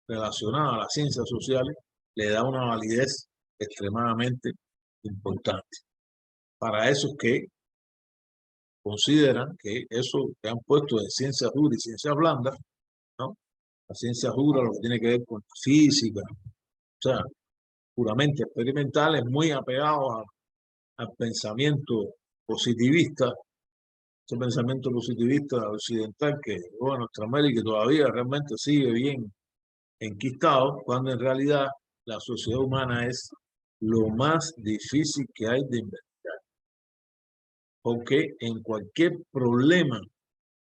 relacionada a las ciencias sociales le da una validez extremadamente importante. Para esos que consideran que eso que han puesto de ciencias duras y ciencias blandas, ¿no? La ciencia dura, lo que tiene que ver con la física, o sea, puramente experimentales, muy apegados al pensamiento positivista, ese pensamiento positivista occidental que, bueno, nuestra América todavía realmente sigue bien enquistado, cuando en realidad la sociedad humana es lo más difícil que hay de investigar. Porque en cualquier problema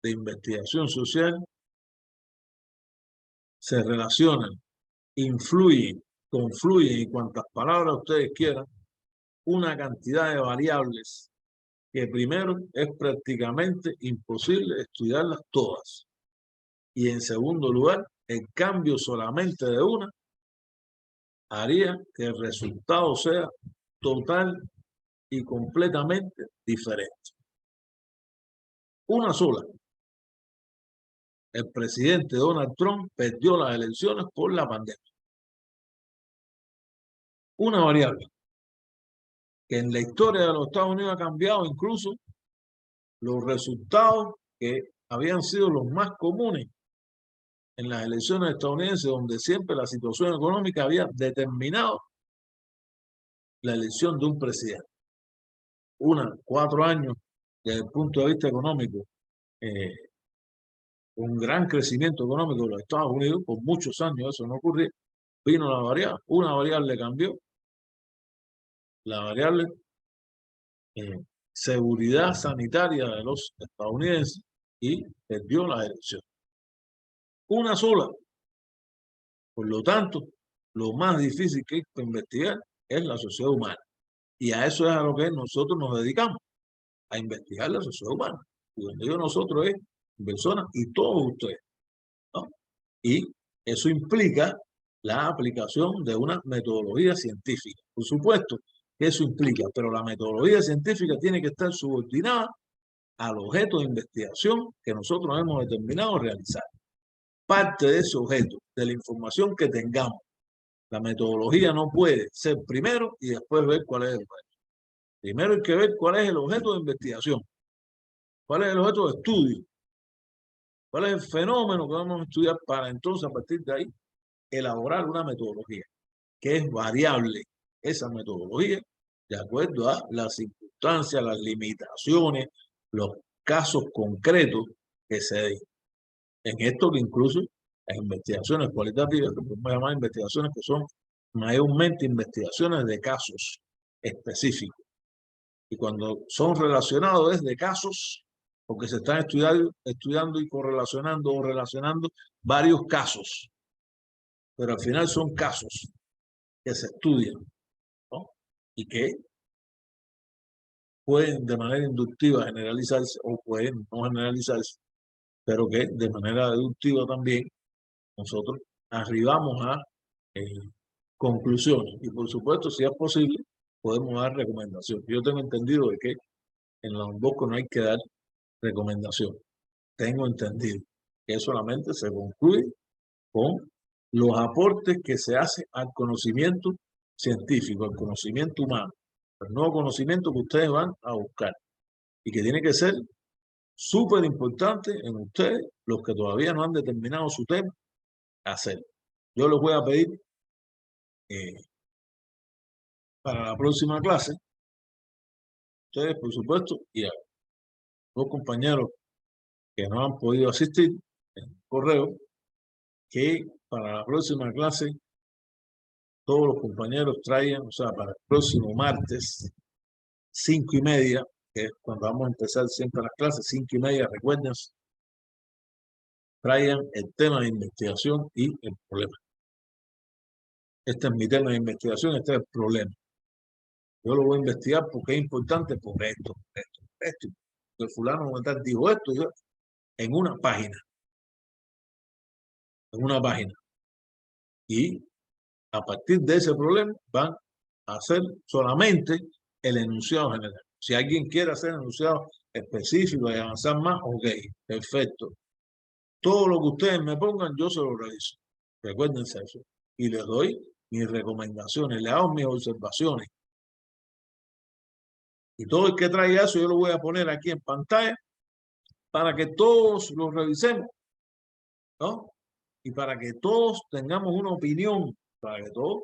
de investigación social se relacionan, influyen, confluyen, y cuantas palabras ustedes quieran, una cantidad de variables que primero es prácticamente imposible estudiarlas todas. Y en segundo lugar, el cambio solamente de una haría que el resultado sea total y completamente diferente. Una sola. El presidente Donald Trump perdió las elecciones por la pandemia. Una variable que en la historia de los Estados Unidos ha cambiado incluso los resultados que habían sido los más comunes en las elecciones estadounidenses, donde siempre la situación económica había determinado la elección de un presidente. 4 años desde el punto de vista económico, un gran crecimiento económico de los Estados Unidos, por muchos años eso no ocurrió, vino la variable, una variable cambió, la variable seguridad sanitaria de los estadounidenses, y perdió la elección. Una sola. Por lo tanto, lo más difícil que hay que investigar es la sociedad humana. Y a eso es a lo que nosotros nos dedicamos, a investigar la sociedad humana. Y donde digo nosotros es personas y todos ustedes, ¿no? Y eso implica la aplicación de una metodología científica. Por supuesto que eso implica, pero la metodología científica tiene que estar subordinada al objeto de investigación que nosotros hemos determinado realizar. Parte de ese objeto, de la información que tengamos, la metodología no puede ser primero y después ver cuál es el objeto. Primero hay que ver cuál es el objeto de investigación, cuál es el objeto de estudio, cuál es el fenómeno que vamos a estudiar, para entonces a partir de ahí elaborar una metodología que es variable, esa metodología, de acuerdo a las circunstancias, las limitaciones, los casos concretos que se den. En esto que incluso las investigaciones cualitativas, que podemos llamar investigaciones, que son mayormente investigaciones de casos específicos. Y cuando son relacionados es de casos, porque se están estudiando y correlacionando o relacionando varios casos. Pero al final son casos que se estudian, ¿no? Y que pueden de manera inductiva generalizarse o pueden no generalizarse, pero que de manera deductiva también nosotros arribamos a conclusiones. Y por supuesto, si es posible, podemos dar recomendaciones. Yo tengo entendido de que en la UNBOSCO no hay que dar recomendación. Tengo entendido que solamente se concluye con los aportes que se hacen al conocimiento científico, al conocimiento humano, el nuevo conocimiento que ustedes van a buscar y que tiene que ser súper importante en ustedes, los que todavía no han determinado su tema, hacer. Yo les voy a pedir para la próxima clase, ustedes por supuesto, y a los compañeros que no han podido asistir en el correo, que para la próxima clase todos los compañeros traigan, o sea, para el próximo martes, 5:30, que es cuando vamos a empezar siempre las clases, 5:30, recuerden, traigan el tema de investigación y el problema. Este es mi tema de investigación, este es el problema. Yo lo voy a investigar porque es importante, por esto. El fulano dijo esto, en una página. Y a partir de ese problema van a hacer solamente el enunciado general. Si alguien quiere hacer enunciado específico y avanzar más, ok, perfecto. Todo lo que ustedes me pongan, yo se lo realizo. Recuérdense eso. Y les doy mis recomendaciones, les hago mis observaciones. Y todo el que traiga eso, yo lo voy a poner aquí en pantalla para que todos lo revisemos, ¿no? Y para que todos tengamos una opinión, para que todos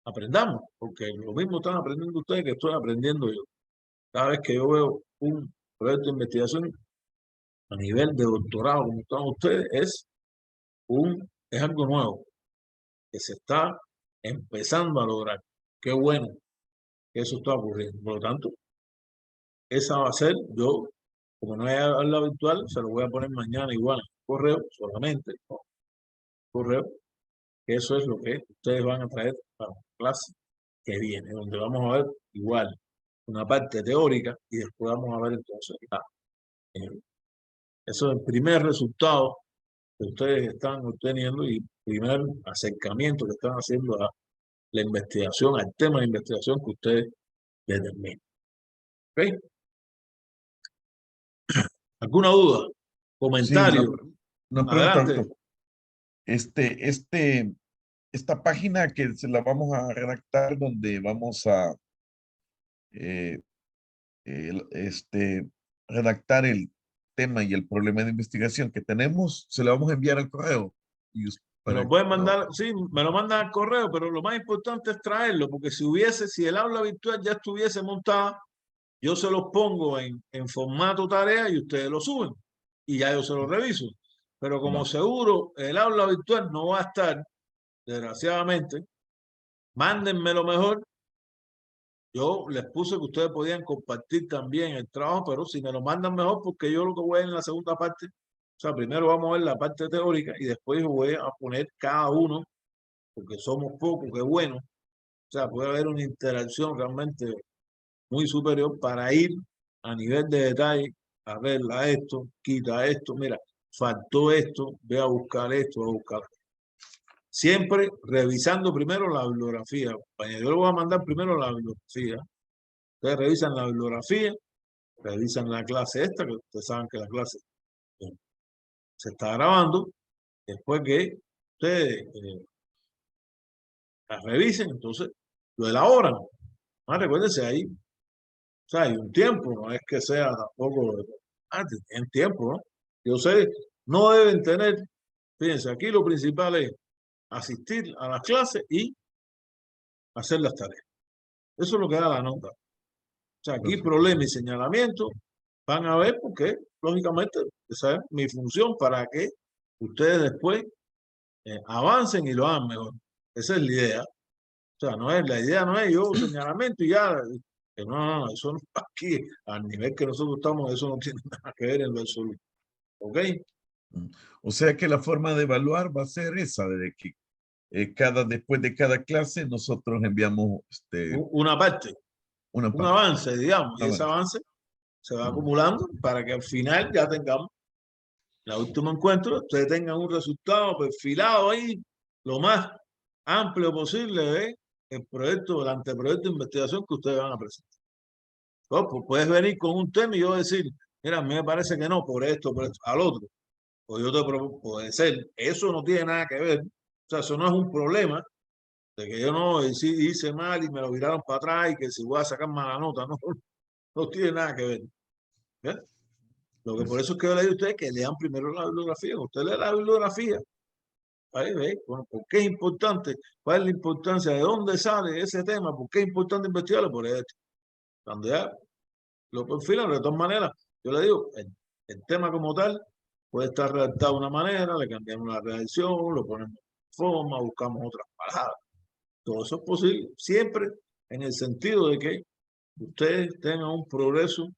aprendamos, porque lo mismo están aprendiendo ustedes que estoy aprendiendo yo. Cada vez que yo veo un proyecto de investigación a nivel de doctorado, como están ustedes, es algo nuevo que se está empezando a lograr. Qué bueno que eso está ocurriendo. Por lo tanto, esa va a ser, yo, como no hay aula virtual, se lo voy a poner mañana igual en correo, solamente, ¿no? Correo, que eso es lo que ustedes van a traer para la clase que viene, donde vamos a ver igual una parte teórica y después vamos a ver entonces eso es el primer resultado que ustedes están obteniendo y primer acercamiento que están haciendo a la investigación, al tema de investigación que ustedes termine. ¿Ok? ¿Alguna duda? Sí, ¿Comentario? una pregunta, Adelante. doctor. Esta página que se la vamos a redactar donde vamos a eh, redactar el tema y el problema de investigación que tenemos, se lo vamos a enviar al correo. Me lo pueden mandar, sí, me lo mandan al correo, pero lo más importante es traerlo, porque si el aula virtual ya estuviese montada, yo se los pongo en formato tarea y ustedes lo suben y ya yo se lo reviso. Pero como Va. seguro el aula virtual no va a estar, desgraciadamente, mándenme lo mejor. Yo les puse que ustedes podían compartir también el trabajo, pero si me lo mandan mejor, porque yo lo que voy a en la segunda parte, o sea, primero vamos a ver la parte teórica y después voy a poner cada uno, porque somos pocos, qué bueno. O sea, puede haber una interacción realmente muy superior para ir a nivel de detalle, arregla esto, quita esto, mira, faltó esto, ve a buscar esto, a buscar. Siempre revisando primero la bibliografía, compañero. Yo le voy a mandar primero la bibliografía. Ustedes revisan la bibliografía, revisan la clase esta, que ustedes saben que la clase se está grabando. Después que ustedes la revisen, entonces lo elaboran. Recuérdense ahí, o sea, hay un tiempo, no es que sea tampoco, en tiempo, ¿no? Yo sé, no deben tener, fíjense, aquí lo principal es asistir a las clases y hacer las tareas. Eso es lo que da la nota. O sea, aquí Perfecto. problema y señalamiento van a ver porque, lógicamente, esa es mi función para que ustedes después avancen y lo hagan mejor. Esa es la idea. O sea, la idea no es yo señalamiento y ya. No, eso no aquí, al nivel que nosotros estamos, eso no tiene nada que ver en lo absoluto. ¿Ok? O sea que la forma de evaluar va a ser esa, de que después de cada clase nosotros enviamos Una parte, una un parte. avance, digamos, y ese Avance. avance se va acumulando para que al final ya tengamos el último encuentro, ustedes tengan un resultado perfilado ahí, lo más amplio posible de el proyecto, el anteproyecto de investigación que ustedes van a presentar. Pues puedes venir con un tema y yo decir, mira, a mí me parece que no, por esto, al otro. O yo te propongo, puede ser, eso no tiene nada que ver. O sea, eso no es un problema de que yo no hice mal y me lo viraron para atrás y que si voy a sacar mala nota, no, no tiene nada que ver. ¿Ves? Lo que por eso es que yo le digo a ustedes que lean primero la bibliografía. Usted lee la bibliografía. Ahí ve, bueno, ¿por qué es importante? ¿Cuál es la importancia? ¿De dónde sale ese tema? ¿Por qué es importante investigarlo? Por esto. Cuando ya lo perfilan, de todas maneras, yo le digo, el tema como tal puede estar redactado de una manera, le cambiamos la redacción, lo ponemos de forma, buscamos otras palabras. Todo eso es posible, siempre en el sentido de que ustedes tengan un progreso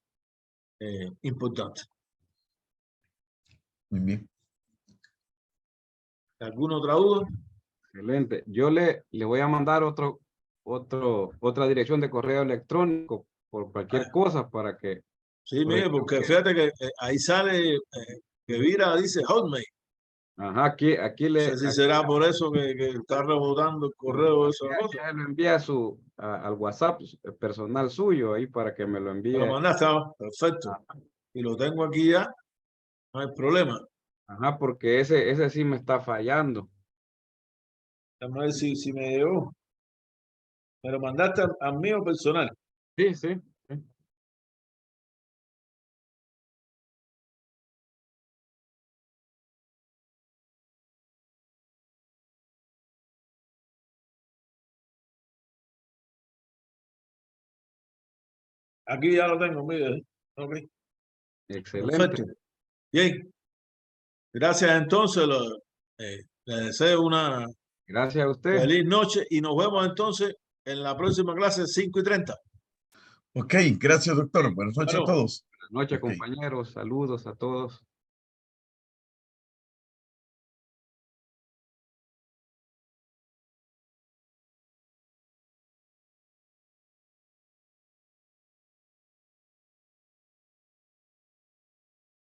importante. Muy bien. ¿Alguna otra duda? Excelente. Yo le voy a mandar otra dirección de correo electrónico por cualquier cosa para que. Sí, mire, porque fíjate que ahí sale que Vira dice Hotmail. Ajá, aquí No sé si será por eso que está rebotando el correo. Eso ya lo envía al WhatsApp personal suyo ahí para que me lo envíe. lo mandaste, perfecto. Y lo tengo aquí ya, no hay problema. Ajá, porque ese sí me está fallando. Vamos a ver si me llegó. Me lo mandaste al mío personal. Sí, sí. Aquí ya lo tengo, mire. Ok. Excelente. Perfecto. Bien. Gracias entonces. Le deseo una Gracias a usted. feliz noche y nos vemos entonces en la próxima clase 5:30. Ok, gracias doctor. Buenas noches a todos. Buenas noches, Ok. compañeros. Saludos a todos.